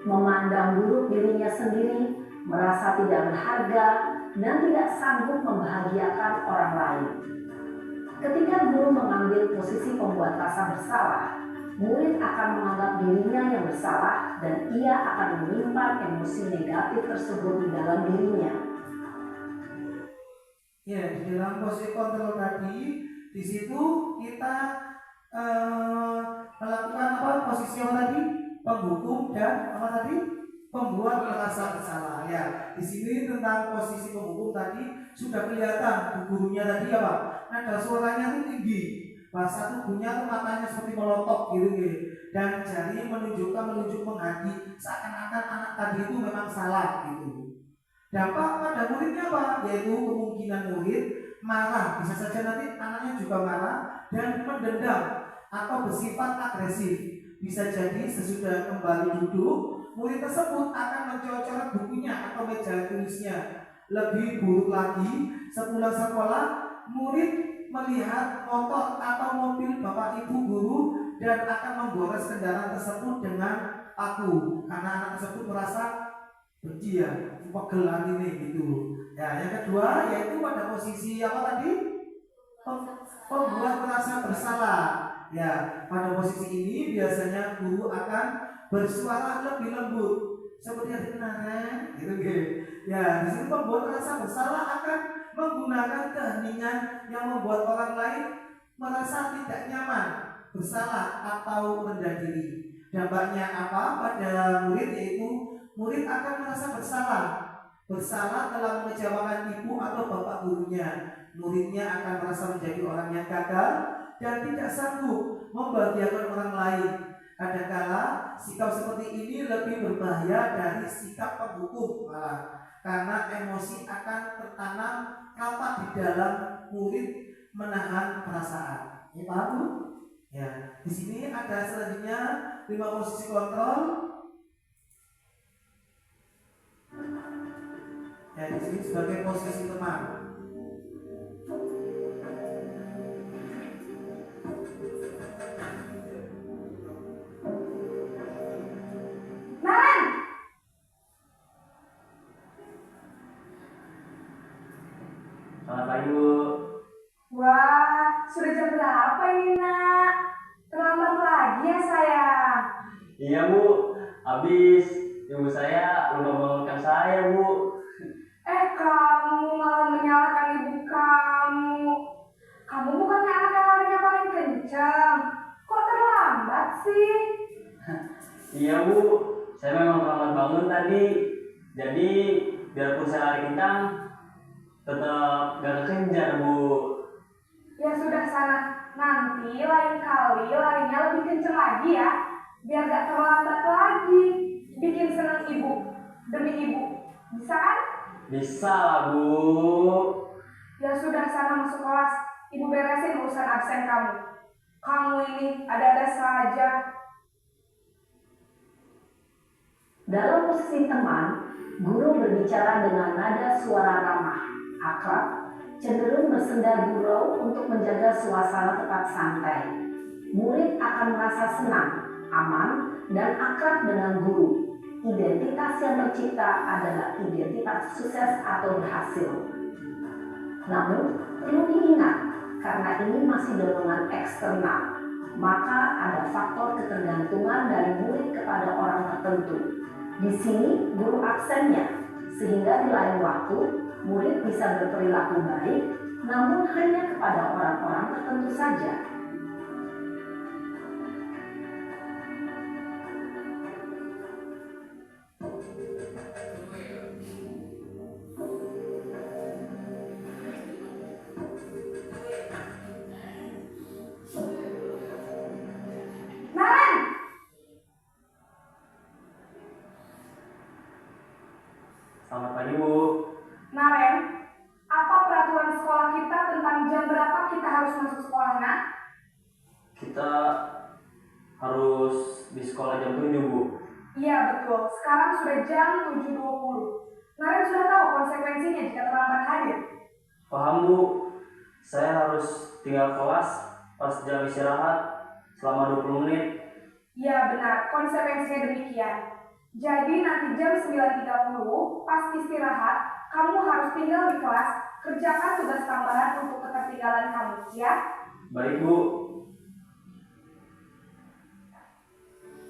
memandang buruk dirinya sendiri, merasa tidak berharga, dan tidak sanggup membahagiakan orang lain. Ketika guru mengambil posisi pembuat rasa bersalah, murid akan menganggap dirinya yang bersalah dan ia akan menyimpan emosi negatif tersebut di dalam dirinya. Ya, di dalam posisi kontrol tadi, di situ kita melakukan apa? Posisi apa tadi? Penghukum dan apa tadi? Pembuat merasa bersalah. Ya, di sini tentang posisi penghukum tadi sudah kelihatan gurunya tadi apa? Nada suaranya itu tinggi, bahasa tubuhnya tuh matanya seperti melotot gitu, dan jari menunjuk menghadi, seakan-akan anak tadi itu memang salah gitu. Dampak pada muridnya apa? Yaitu kemungkinan murid marah, bisa saja nanti anaknya juga marah dan mendendam atau bersifat agresif. Bisa jadi sesudah kembali duduk, murid tersebut akan mencoret-coret bukunya atau meja tulisnya. Lebih buruk lagi, sepulang sekolah, murid melihat motor atau mobil bapak ibu guru dan akan menggores kendaraan tersebut dengan paku karena anak tersebut merasa benci ya, pegelan ini gitu. Ya, yang kedua yaitu pada posisi apa tadi? Pembuat merasa bersalah. Ya, pada posisi ini biasanya guru akan bersuara lebih lembut seperti yang kemarin gitu. Ya, di sini pembuat merasa bersalah akan menggunakan keheningan yang membuat orang lain merasa tidak nyaman, bersalah atau rendah diri. Dampaknya apa pada murid? Yaitu murid akan merasa bersalah telah mengecewakan ibu atau bapak gurunya. Muridnya akan merasa menjadi orang yang gagal dan tidak sanggup membahagiakan orang lain. Kadangkala sikap seperti ini lebih berbahaya dari sikap penghukum malah, karena emosi akan tertanam rapat di dalam murid menahan perasaan. Ini paham Bu? Ya, di sini ada selanjutnya 5 posisi kontrol. Ya, di sini sebagai posisi teman. Naren, Selamat pagi Bu. wah, sudah jam berapa ini nak? Terlambat lagi ya sayang. Iya Bu, habis ibu saya lupa bangunkan saya Bu. Kamu malah menyalahkan ibu kamu. Kamu bukannya anak yang larinya paling kencang. Kok terlambat sih? Iya Bu, saya memang terlambat bangun tadi. Jadi biarpun saya lari kencang, tetap gak kekejar Bu. Ya sudah sana, nanti lain kali larinya lebih kencang lagi ya. Biar gak terlambat lagi. Bikin senang ibu, demi ibu. Bisa kan? Bisa lah Bu. Ya sudah sana masuk kelas. Ibu beresin urusan absen kamu. Kamu ini ada-ada saja. Dalam posisi teman, guru berbicara dengan nada suara ramah, akrab, cenderung bersenda gurau untuk menjaga suasana tetap santai. Murid akan merasa senang, aman, dan akrab dengan guru. Identitas yang tercipta adalah identitas sukses atau berhasil. Namun, perlu diingat, karena ini masih dorongan eksternal, maka ada faktor ketergantungan dari murid kepada orang tertentu. Di sini guru aksennya, sehingga di lain waktu murid bisa berperilaku baik, namun hanya kepada orang-orang tertentu saja. Naren, Selamat pagi Bu. Naren, apa peraturan sekolah kita tentang jam berapa kita harus masuk sekolah, nak? Kita harus di sekolah jam 7 Bu. Iya betul, sekarang sudah jam 7.20. Naren sudah tahu konsekuensinya jika terlambat hadir. Paham Bu, saya harus tinggal kelas pas jam istirahat selama 20 menit. Ya benar, konsekuensinya demikian. Jadi nanti jam 9.30 pas istirahat, kamu harus tinggal di kelas, kerjakan tugas tambahan untuk ketertinggalan kamu, ya? Baik Bu.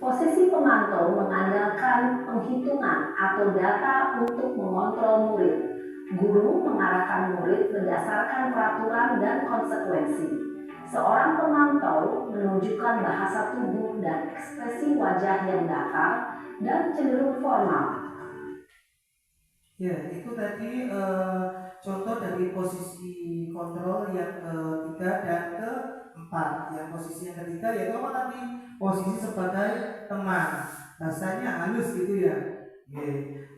Posisi pemantau mengandalkan penghitungan atau data untuk mengontrol murid. Guru mengarahkan murid berdasarkan peraturan dan konsekuensi. Seorang pemantau menunjukkan bahasa tubuh dan ekspresi wajah yang datar dan cenderung formal. Ya, itu tadi contoh dari posisi kontrol yang ketiga dan keempat. Yang posisi yang ketiga yaitu apa tadi? Posisi sebagai teman. Bahasanya halus gitu ya. Oke.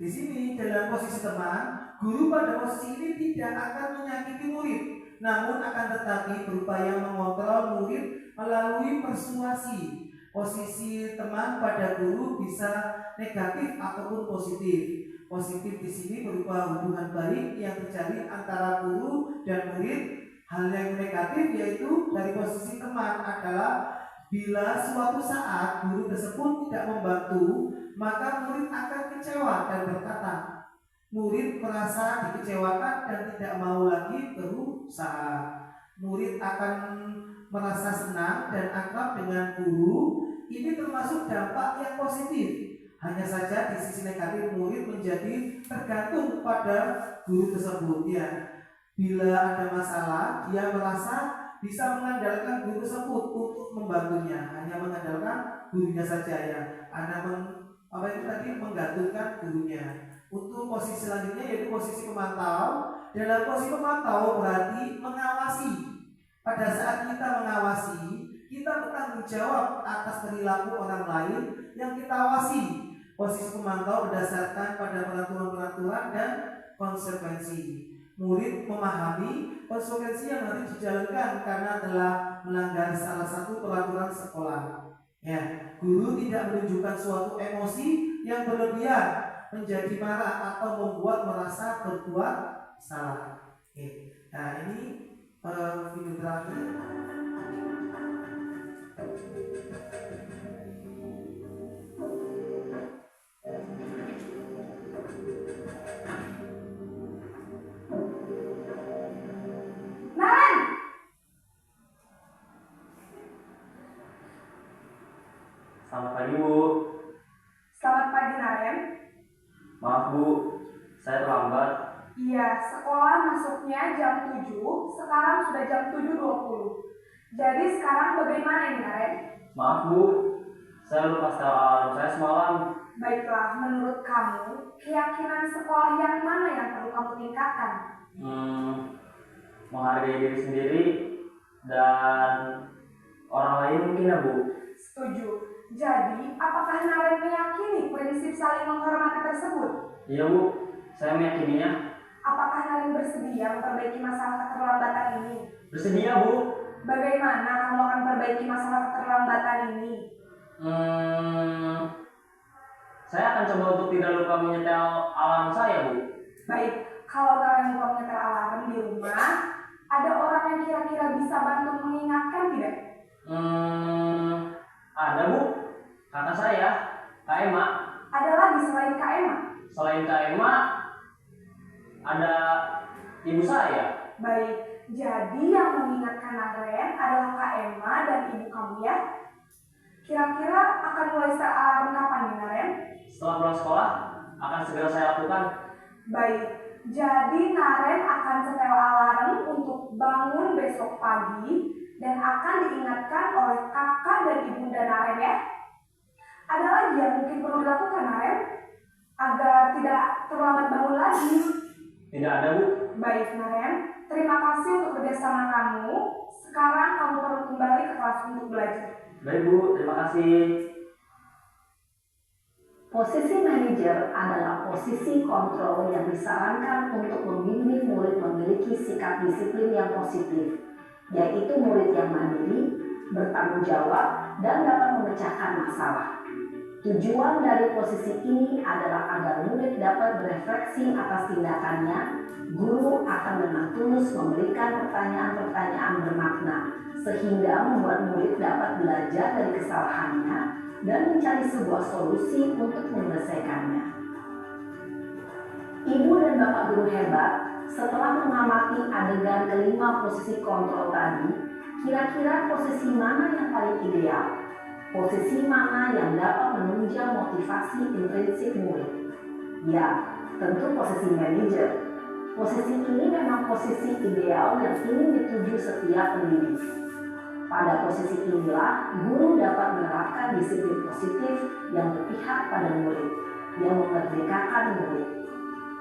Di sini dalam posisi teman, guru pada posisi ini tidak akan menyakiti murid, namun akan tetapi berupaya mengontrol murid melalui persuasi. Posisi teman pada guru bisa negatif ataupun positif. Positif di sini berupa hubungan baik yang terjadi antara guru dan murid. Hal yang negatif yaitu dari posisi teman adalah bila suatu saat guru tersebut tidak membantu, maka murid akan kecewa dan berkata, murid merasa dikecewakan dan tidak mau lagi berusaha. Murid akan merasa senang dan akrab dengan guru. Ini termasuk dampak yang positif. Hanya saja di sisi negatif murid menjadi tergantung pada guru tersebut ya. Bila ada masalah, dia merasa bisa mengandalkan guru tersebut untuk membantunya. Hanya mengandalkan gurunya saja ya. Menggantungkan gurunya. Untuk posisi selanjutnya yaitu posisi pemantau. Dalam posisi pemantau berarti mengawasi. Pada saat kita mengawasi, kita bertanggung jawab atas perilaku orang lain yang kita awasi. Posisi pemantau berdasarkan pada peraturan-peraturan dan konsekuensi. Murid memahami konsekuensi yang harus dijalankan karena telah melanggar salah satu peraturan sekolah. Ya, guru tidak menunjukkan suatu emosi yang berlebihan, menjadi marah atau membuat merasa berbuat salah. Oke. Nah ini video terakhir. Naren! Selamat pagi Bu. Selamat pagi Naren. Maaf Bu, saya terlambat. Iya, sekolah masuknya jam 7, sekarang sudah jam 7.20. Jadi sekarang bagaimana ini Naren? Maaf Bu, saya lupa setel alarm saya semalam. Baiklah, menurut kamu, keyakinan sekolah yang mana yang perlu kamu tingkatkan? Menghargai diri sendiri dan orang lain mungkin ya Bu. Setuju. Jadi, apakah Naren meyakini prinsip saling menghormati tersebut? Iya Bu, saya meyakininya. Apakah Naren bersedia memperbaiki masalah keterlambatan ini? Bersedia Bu. Bagaimana kamu akan memperbaiki masalah keterlambatan ini? Saya akan coba untuk tidak lupa menyetel alarm saya Bu. Baik, kalau Naren lupa menyetel alarm di rumah, ada orang yang kira-kira bisa bantu mengingatkan tidak? Ada Bu, kakak saya, Kak Emma. Ada lagi selain Kak Emma? Selain Kak Emma, ada ibu saya. Baik, jadi yang mengingatkan Naren adalah Kak Emma dan ibu kamu ya? Kira-kira akan mulai setel alarm kapan nih Naren? Setelah pulang sekolah, akan segera saya lakukan. Baik, jadi Naren akan setel alarm untuk bangun besok pagi dan akan diingatkan oleh kakak dan ibunda Naren ya. Ada lagi yang mungkin perlu dilakukan Naren agar tidak terlambat bangun lagi? Tidak ada Bu. Baik Naren, terima kasih untuk kerjasama kamu. Sekarang kamu perlu kembali ke kelas untuk belajar. Baik Bu, terima kasih. Posisi manajer adalah posisi kontrol yang disarankan untuk membimbing murid memiliki sikap disiplin yang positif, yaitu murid yang mandiri, bertanggung jawab, dan dapat memecahkan masalah. Tujuan dari posisi ini adalah agar murid dapat berefleksi atas tindakannya. Guru akan dengan tulus memberikan pertanyaan-pertanyaan bermakna, sehingga membuat murid dapat belajar dari kesalahannya dan mencari sebuah solusi untuk menyelesaikannya. Ibu dan Bapak guru hebat, setelah mengamati adegan kelima posisi kontrol tadi, kira-kira posisi mana yang paling ideal? Posisi mana yang dapat menunjang motivasi intrinsik murid? Ya, tentu posisi manajer. Posisi ini memang posisi ideal yang ingin dituju setiap pendidik. Pada posisi inilah, guru dapat menerapkan disiplin positif yang berpihak pada murid, yang memerdekakan murid.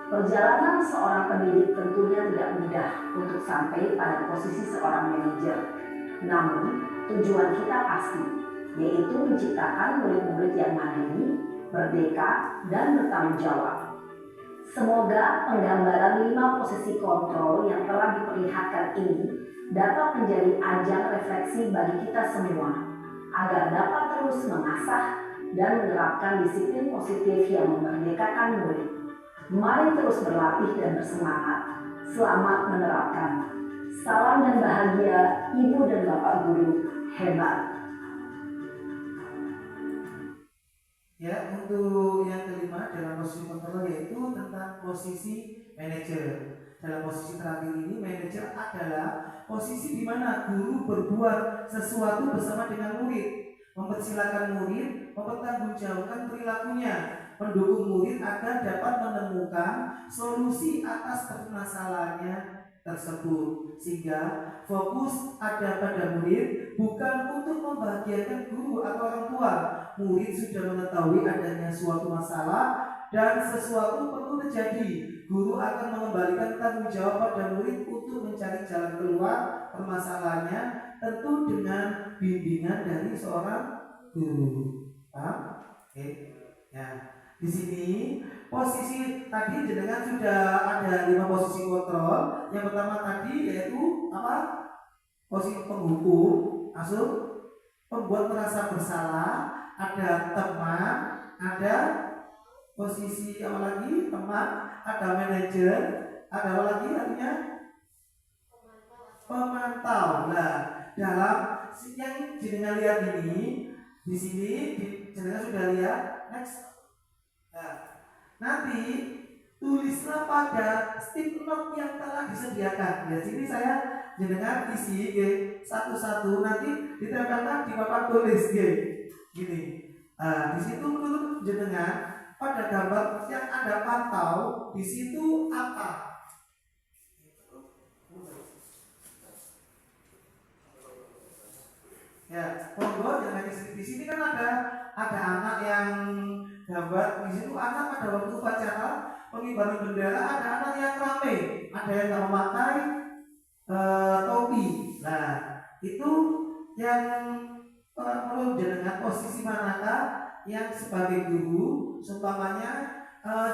Perjalanan seorang pendidik tentunya tidak mudah untuk sampai pada posisi seorang manajer. Namun, tujuan kita pasti, yaitu menciptakan murid-murid yang mandiri, merdeka, dan bertanggung jawab. Semoga penggambaran 5 posisi kontrol yang telah diperlihatkan ini dapat menjadi ajang refleksi bagi kita semua, agar dapat terus mengasah dan menerapkan disiplin positif yang memerdekakan murid. Mari terus berlatih dan bersemangat. Selamat menerapkan. Salam dan bahagia, Ibu dan Bapak guru hebat. Ya, untuk yang kelima dalam posisi kontrol yaitu tentang posisi manajer. Dalam posisi terakhir ini, manajer adalah posisi di mana guru berbuat sesuatu bersama dengan murid, mempersilahkan murid mempertanggungjawabkan perilakunya, mendukung murid agar dapat menemukan solusi atas permasalahannya tersebut, sehingga fokus ada pada murid, bukan untuk membahagiakan guru atau orang tua. Murid sudah mengetahui adanya suatu masalah dan sesuatu perlu terjadi. Guru akan mengembalikan tanggung jawab pada murid untuk mencari jalan keluar permasalahannya, tentu dengan bimbingan dari seorang guru. Paham? Oke. Ya. Di sini posisi tadi jenengan sudah ada 5 posisi kontrol. Yang pertama tadi yaitu apa? Posisi penghukum, masuk, pembuat merasa bersalah, ada teman, ada posisi apa lagi? Teman, ada manajer, ada apa lagi artinya? Pemantau. Nah, dalam yang jenengan lihat ini, di sini jenengan sudah lihat. Next. Nah, nanti tulislah pada stick note yang telah disediakan. Ya, sini saya jenengan isi satu-satu, nanti ditempelkan di papan tulis gini. Di situ menurut jenengan pada gambar yang Anda pantau di situ apa? Ya, monggo jangan di sini kan ada anak yang gambar, di situ anak pada waktu upacara pengibaran bendera, ada anak yang rame, ada yang nggak memakai topi. Nah, itu yang perlu jenengan posisi manakah yang sebagai guru, seumpamanya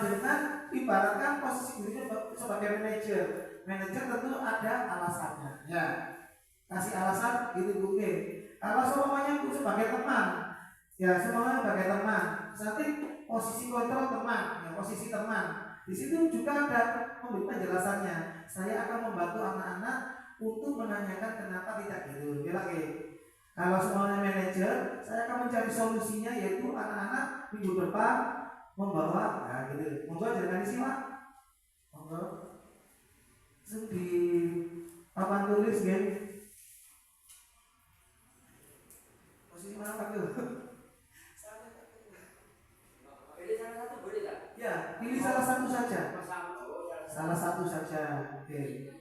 jenengan ibaratkan posisi guru sebagai manajer. Manajer tentu ada alasannya. Ya, kasih alasan itu oke. Kalau semuanya sebagai teman, ya semuanya sebagai teman. Nanti posisi kontrol teman, ya posisi teman. Di situ juga ada memberi penjelasannya. Saya akan membantu anak-anak untuk menanyakan kenapa tidak gitu. Lagi. Kalau semuanya manajer, saya akan mencari solusinya, yaitu anak-anak minggu depan membawa, nah gitu. Monggo jangan disimak. Monggo. Di papan tulis ya. Posisi mana tuh? Pilih salah satu boleh tak? Ya, pilih salah satu saja. Salah satu saja. Oke.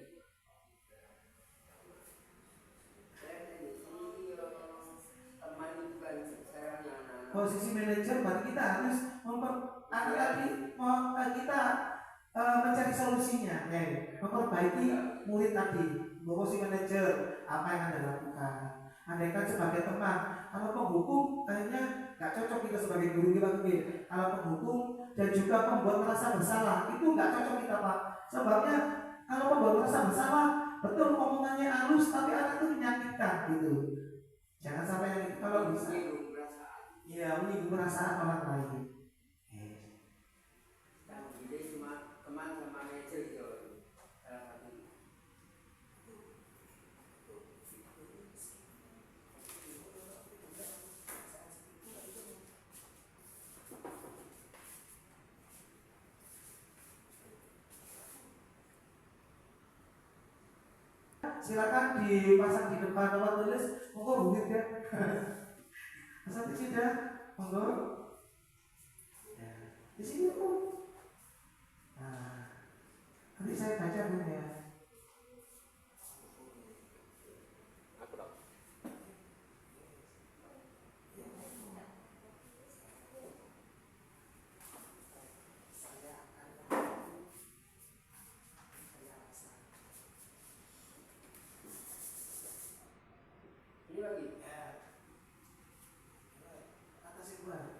Posisi manajer berarti kita harus kita mencari solusinya, memperbaiki murid tadi. Posisi manajer apa yang Anda lakukan? Andaikan sebagai teman, kalau penghukum kayaknya nggak cocok kita sebagai guru kita mungkin. Kalau penghukum dan juga pembuat merasa bersalah itu nggak cocok kita Pak. Sebabnya kalau pembuat merasa bersalah betul omongannya halus tapi anak itu menyakitkan gitu. Jangan sampai yang itu kalau bisa. ya menyinggung perasaan orang lain. Yang ide cuma teman sama manajer gitu. Salah satu. Silakan dipasang di depan tempat tulis, monggo bukit ya. Asal tidak, monggo. Ya. Di sini pun. Nah, nanti saya baca pun ya. Ini lagi. Atas itu ada.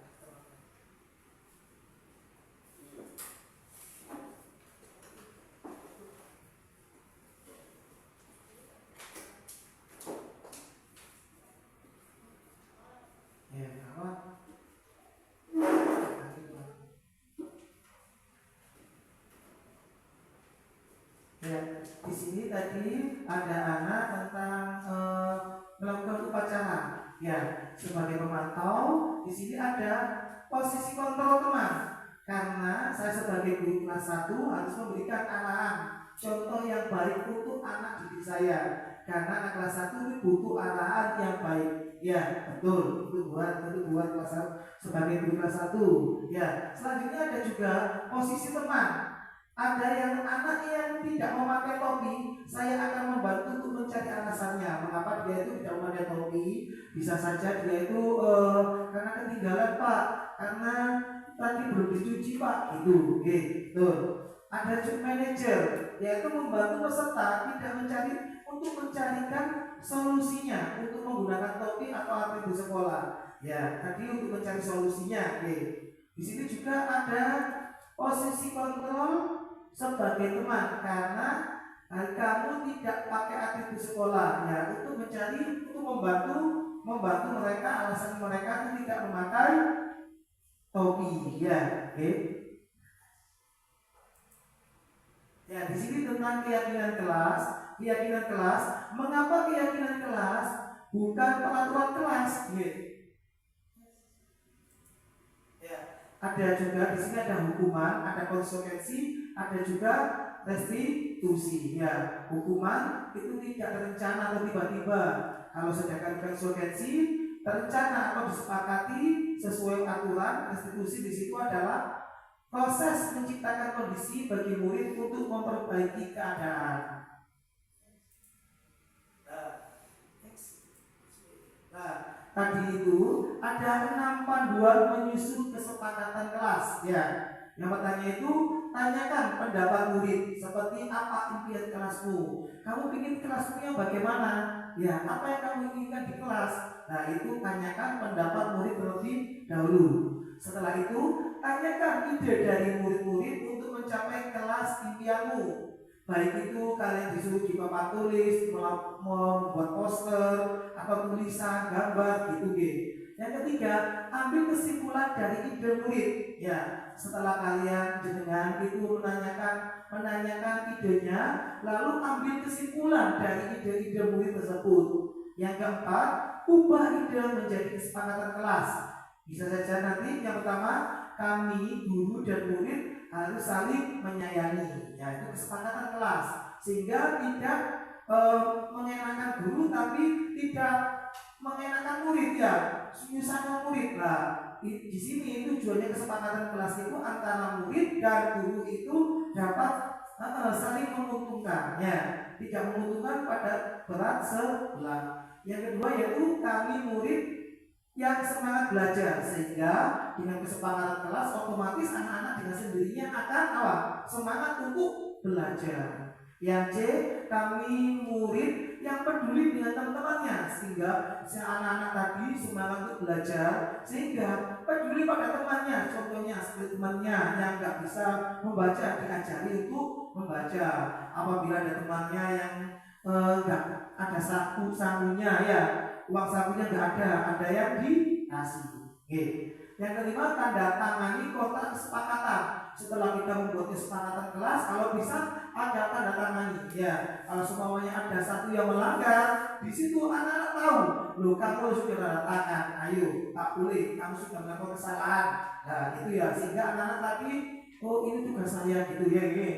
Ya, kawan. Ya, di sini tadi ada anak tentang melakukan upacara. Ya, sebagai pemantau, di sini ada posisi kontrol teman. Karena saya sebagai guru kelas 1 harus memberikan arahan contoh yang baik untuk anak didik saya. Karena anak kelas 1 ini butuh arahan yang baik. Ya, betul. Itu buat kelas 1 sebagai guru kelas 1. Ya, selanjutnya ada juga posisi teman. Ada yang anak yang tidak memakai topi, saya akan membantu untuk mencari alasannya mengapa dia itu tidak memakai topi. Bisa saja dia itu karena ketinggalan Pak, karena tadi belum dicuci Pak, gitu. Oke, betul. Ada juga manajer, yaitu membantu peserta tidak untuk mencarikan solusinya untuk menggunakan topi atau atribut sekolah. Ya, tadi untuk mencari solusinya. Oke. Di sini juga ada posisi kontrol sebagai teman, karena kamu tidak pakai atribut sekolah, ya, untuk membantu mereka, alasan mereka itu tidak memakai topi, ya. Oke. Ya, di sini tentang keyakinan kelas. Mengapa keyakinan kelas bukan peraturan kelas? Ya, ada juga di sini ada hukuman, ada konsekuensi, ada juga restitusi. Ya, hukuman itu tidak terencana atau tiba-tiba. Kalau sedangkan konsekuensi terencana atau disepakati sesuai aturan. Restitusi di situ adalah proses menciptakan kondisi bagi murid untuk memperbaiki keadaan. Tadi itu ada 6 panduan menyusun kesepakatan kelas. Ya, yang pertama itu tanyakan pendapat murid seperti apa impian kelasmu. Kamu ingin kelasmu yang bagaimana? Ya, apa yang kamu inginkan di kelas? Nah, itu tanyakan pendapat murid terlebih dahulu. Setelah itu, tanyakan ide dari murid-murid untuk mencapai kelas impianmu. Baik itu kalian disuruh di papan tulis, membuat poster, atau tulisan, gambar, gitu. Yang ketiga, ambil kesimpulan dari ide murid. Ya, setelah kalian dengan itu menanyakan idenya, lalu ambil kesimpulan dari ide-ide murid tersebut. Yang keempat, ubah ide menjadi kesepakatan kelas. Bisa saja nanti yang pertama, kami guru dan murid harus saling menyayangi. Ya, itu kesepakatan kelas, sehingga tidak mengenakan guru tapi tidak mengenakan murid, ya, menyusahkan murid. Nah, di sini tujuannya kesepakatan kelas itu antara murid dan guru itu dapat saling menguntungkan, ya, tidak menguntungkan pada berat sebelah. Yang kedua yaitu kami murid yang semangat belajar, sehingga dengan kesepakatan kelas otomatis anak-anak dengan sendirinya akan semangat untuk belajar. Yang C, kami murid yang peduli dengan teman-temannya, sehingga si anak-anak tadi semangat untuk belajar, sehingga peduli pada temannya. Contohnya seperti temannya yang nggak bisa membaca, diajari untuk membaca. Apabila ada temannya yang nggak ada sakunya, ya, uang sakunya nggak ada yang dikasih. Oke. Yang kelima, tanda tangani kontrak kesepakatan. Setelah kita membuat kesepakatan kelas, kalau bisa ada tanda tangani. Ya, kalau semuanya ada satu yang melanggar, di situ anak-anak tahu, loh kamu sudah tanda tangan, ayo tak boleh, kamu sudah melakukan kesalahan. Nah itu ya, sehingga anak-anak tadi, oh ini tugas saya gitu ya. Ini.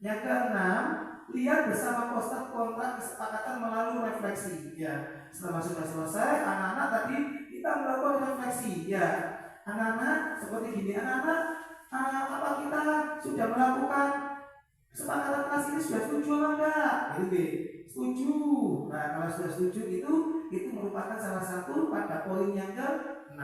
Yang keenam, lihat bersama poster kontrak kesepakatan melalui refleksi. Ya, setelah sudah selesai, anak-anak tadi kita melakukan refleksi. Ya, anak-anak seperti gini, anak-anak apa kita sudah melakukan kesepakatan kelas ini, sudah setuju apa enggak? Gitu, setuju. Nah kalau sudah setuju itu merupakan salah satu pada poin yang ke-6.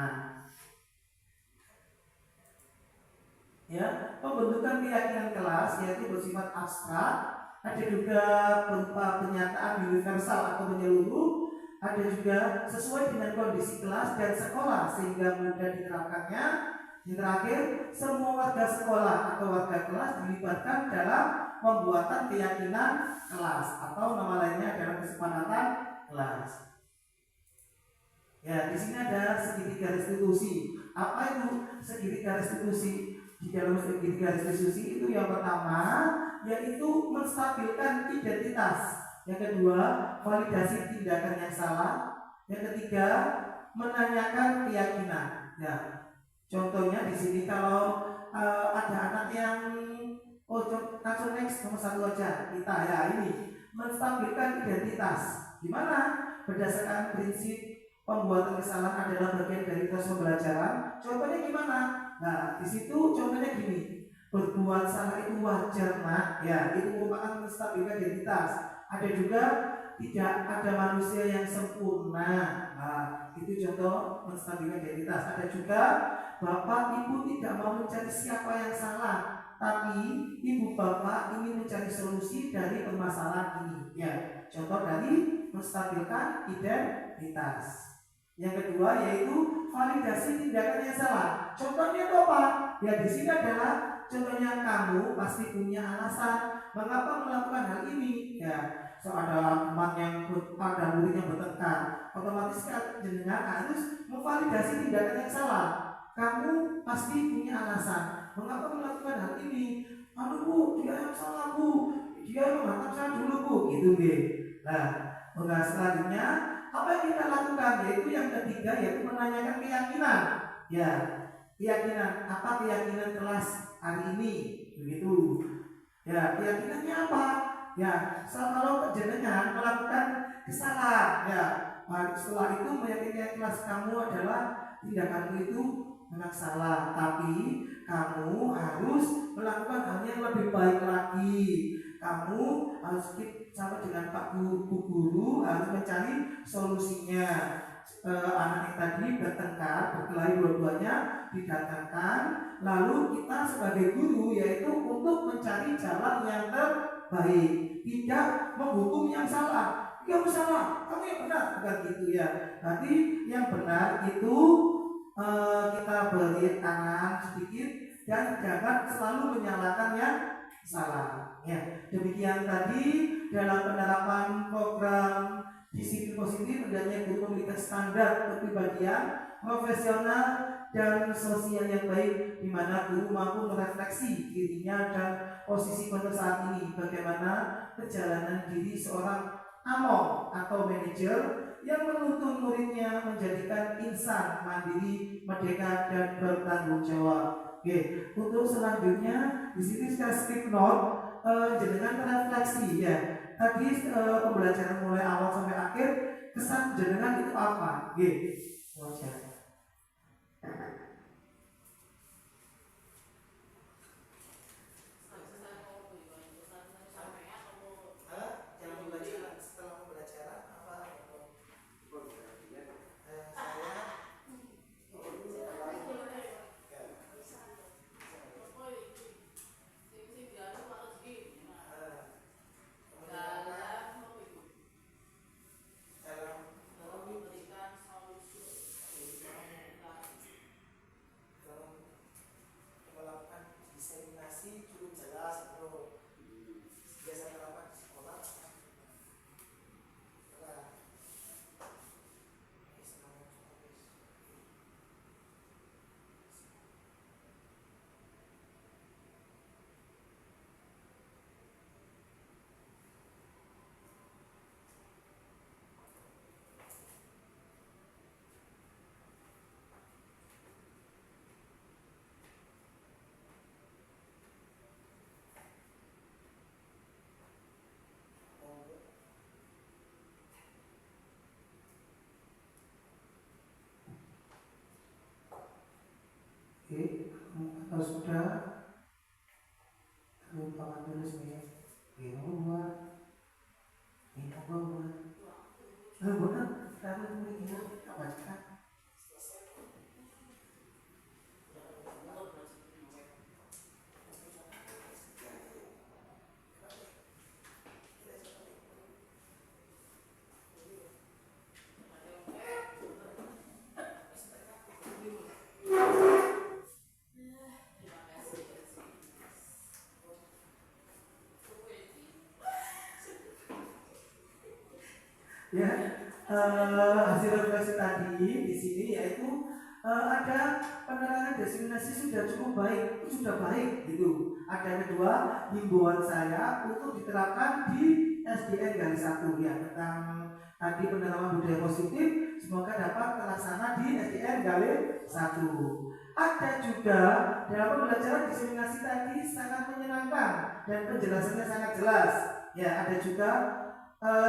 Ya, pembentukan keyakinan kelas yaitu bersifat abstrak, ada juga berupa pernyataan universal atau menyeluruh, ada juga sesuai dengan kondisi kelas dan sekolah sehingga mudah diterapkannya. Yang terakhir, semua warga sekolah atau warga kelas dilibatkan dalam pembuatan keyakinan kelas atau nama lainnya adalah kesepakatan kelas. Ya, di sini ada segitiga restitusi. Apa itu segitiga restitusi? Di dalam segitiga restitusi itu yang pertama yaitu menstabilkan identitas. Yang kedua, validasi tindakan yang salah. Yang ketiga, menanyakan keyakinan. Ya, contohnya di sini kalau ada anak yang langsung next nomor 1 aja kita ya, ini menstabilkan identitas. Gimana? Berdasarkan prinsip pembuatan kesalahan adalah bagian dari proses pembelajaran. Contohnya gimana? Nah, di situ contohnya gini. Berbuat salah itu wajar, nak. Ya, itu merupakan menstabilkan identitas. Ada juga tidak ada manusia yang sempurna. Nah, itu contoh menstabilkan identitas. Ada juga bapak ibu tidak mau mencari siapa yang salah, tapi ibu bapak ingin mencari solusi dari permasalahan ini. Ya, contoh dari menstabilkan identitas. Yang kedua yaitu validasi tindakan yang salah. Contohnya itu apa? Ya di sini adalah contohnya kamu pasti punya alasan mengapa melakukan hal ini. Ya, so ada teman yang ada murid yang bertengkar, otomatis jenengan harus memvalidasi tindakan yang salah. Kamu pasti punya alasan mengapa melakukan hal ini. Aduh bu, dia yang salah bu, dia menghantam saya dulu bu, gitu deh. Nah, selanjutnya apa yang kita lakukan yaitu yang ketiga yaitu menanyakan keyakinan. Ya, keyakinan apa keyakinan kelas hari ini begitu. Ya, keyakinannya apa? Ya, kalau jenengan melakukan kesalahan, ya, setelah itu meyakinkan kelas kamu adalah tindakanmu itu memang salah, tapi kamu harus melakukan hal yang lebih baik lagi. Kamu harus sama dengan Pak Guru harus mencari solusinya. Anak yang tadi bertengkar, berkelahi dua-duanya didatangkan, lalu kita sebagai guru yaitu untuk mencari jalan yang terbaik, tidak menghukum yang salah. Kamu salah, kamu yang benar, bukan gitu ya. Nanti yang benar itu kita beri tangan sedikit dan jangan selalu menyalahkan yang salah. Ya, demikian tadi dalam penerapan program disiplin positif adanya guru memiliki standar kepribadian profesional dan sosial yang baik, di mana guru mampu merefleksi dirinya dan posisi pada saat ini, bagaimana perjalanan diri seorang among atau manajer yang menuntun muridnya menjadikan insan mandiri, merdeka dan bertanggung jawab. Oke, untuk selanjutnya di sini saya skip note jenengan refleksi ya. Tadi pembelajaran mulai awal sampai akhir kesan jenengan itu apa? Oke, wajar. Kalau sudah lupakan tulis nih. Buat ini apa buat? Bukan taruh ini kita baca. Ya, hasil refleksi tadi di sini yaitu ada penerangan diseminasi sudah cukup baik, sudah baik gitu. Ada yang kedua, himbauan saya untuk diterapkan di SDN Garis 1 ya tentang tadi penerapan budaya positif, semoga dapat terlaksana di SDN Garis 1. Ada juga dalam pembelajaran diseminasi tadi sangat menyenangkan dan penjelasannya sangat jelas. Ya, ada juga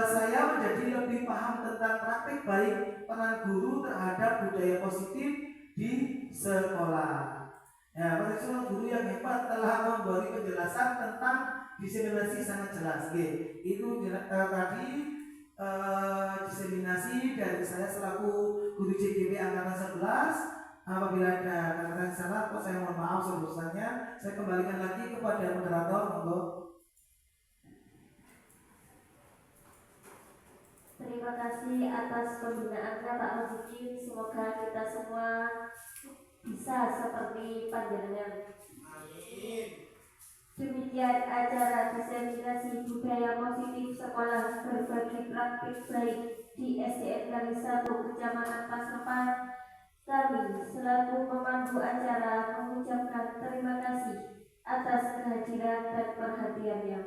saya menjadi lebih paham tentang praktik baik peran guru terhadap budaya positif di sekolah. Ya, para seorang guru yang hebat telah memberi penjelasan tentang diseminasi sangat jelas. Oke, itu tadi diseminasi dari saya selaku guru CGP angkatan 11. Apabila ada kata-kata salah, saya mohon maaf sebesarnya. Saya kembalikan lagi kepada moderator, monggo. Terima kasih atas pembinaannya Pak Rozikin. Semoga kita semua bisa seperti panjenengan. Demikian acara diseminasi budaya positif sekolah berbagi praktik baik di SDN Garis 1 Kecamatan Pasepan. Kami selaku pemandu acara mengucapkan terima kasih atas kehadiran dan perhatiannya.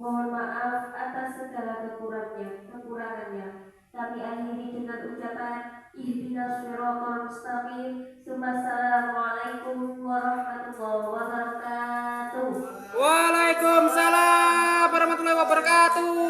Mohon maaf atas segala kekurangannya. Kami akhiri dengan ucapan ihdinas siratal mustaqim. Assalamualaikum warahmatullahi wabarakatuh. Waalaikumsalam warahmatullahi wabarakatuh.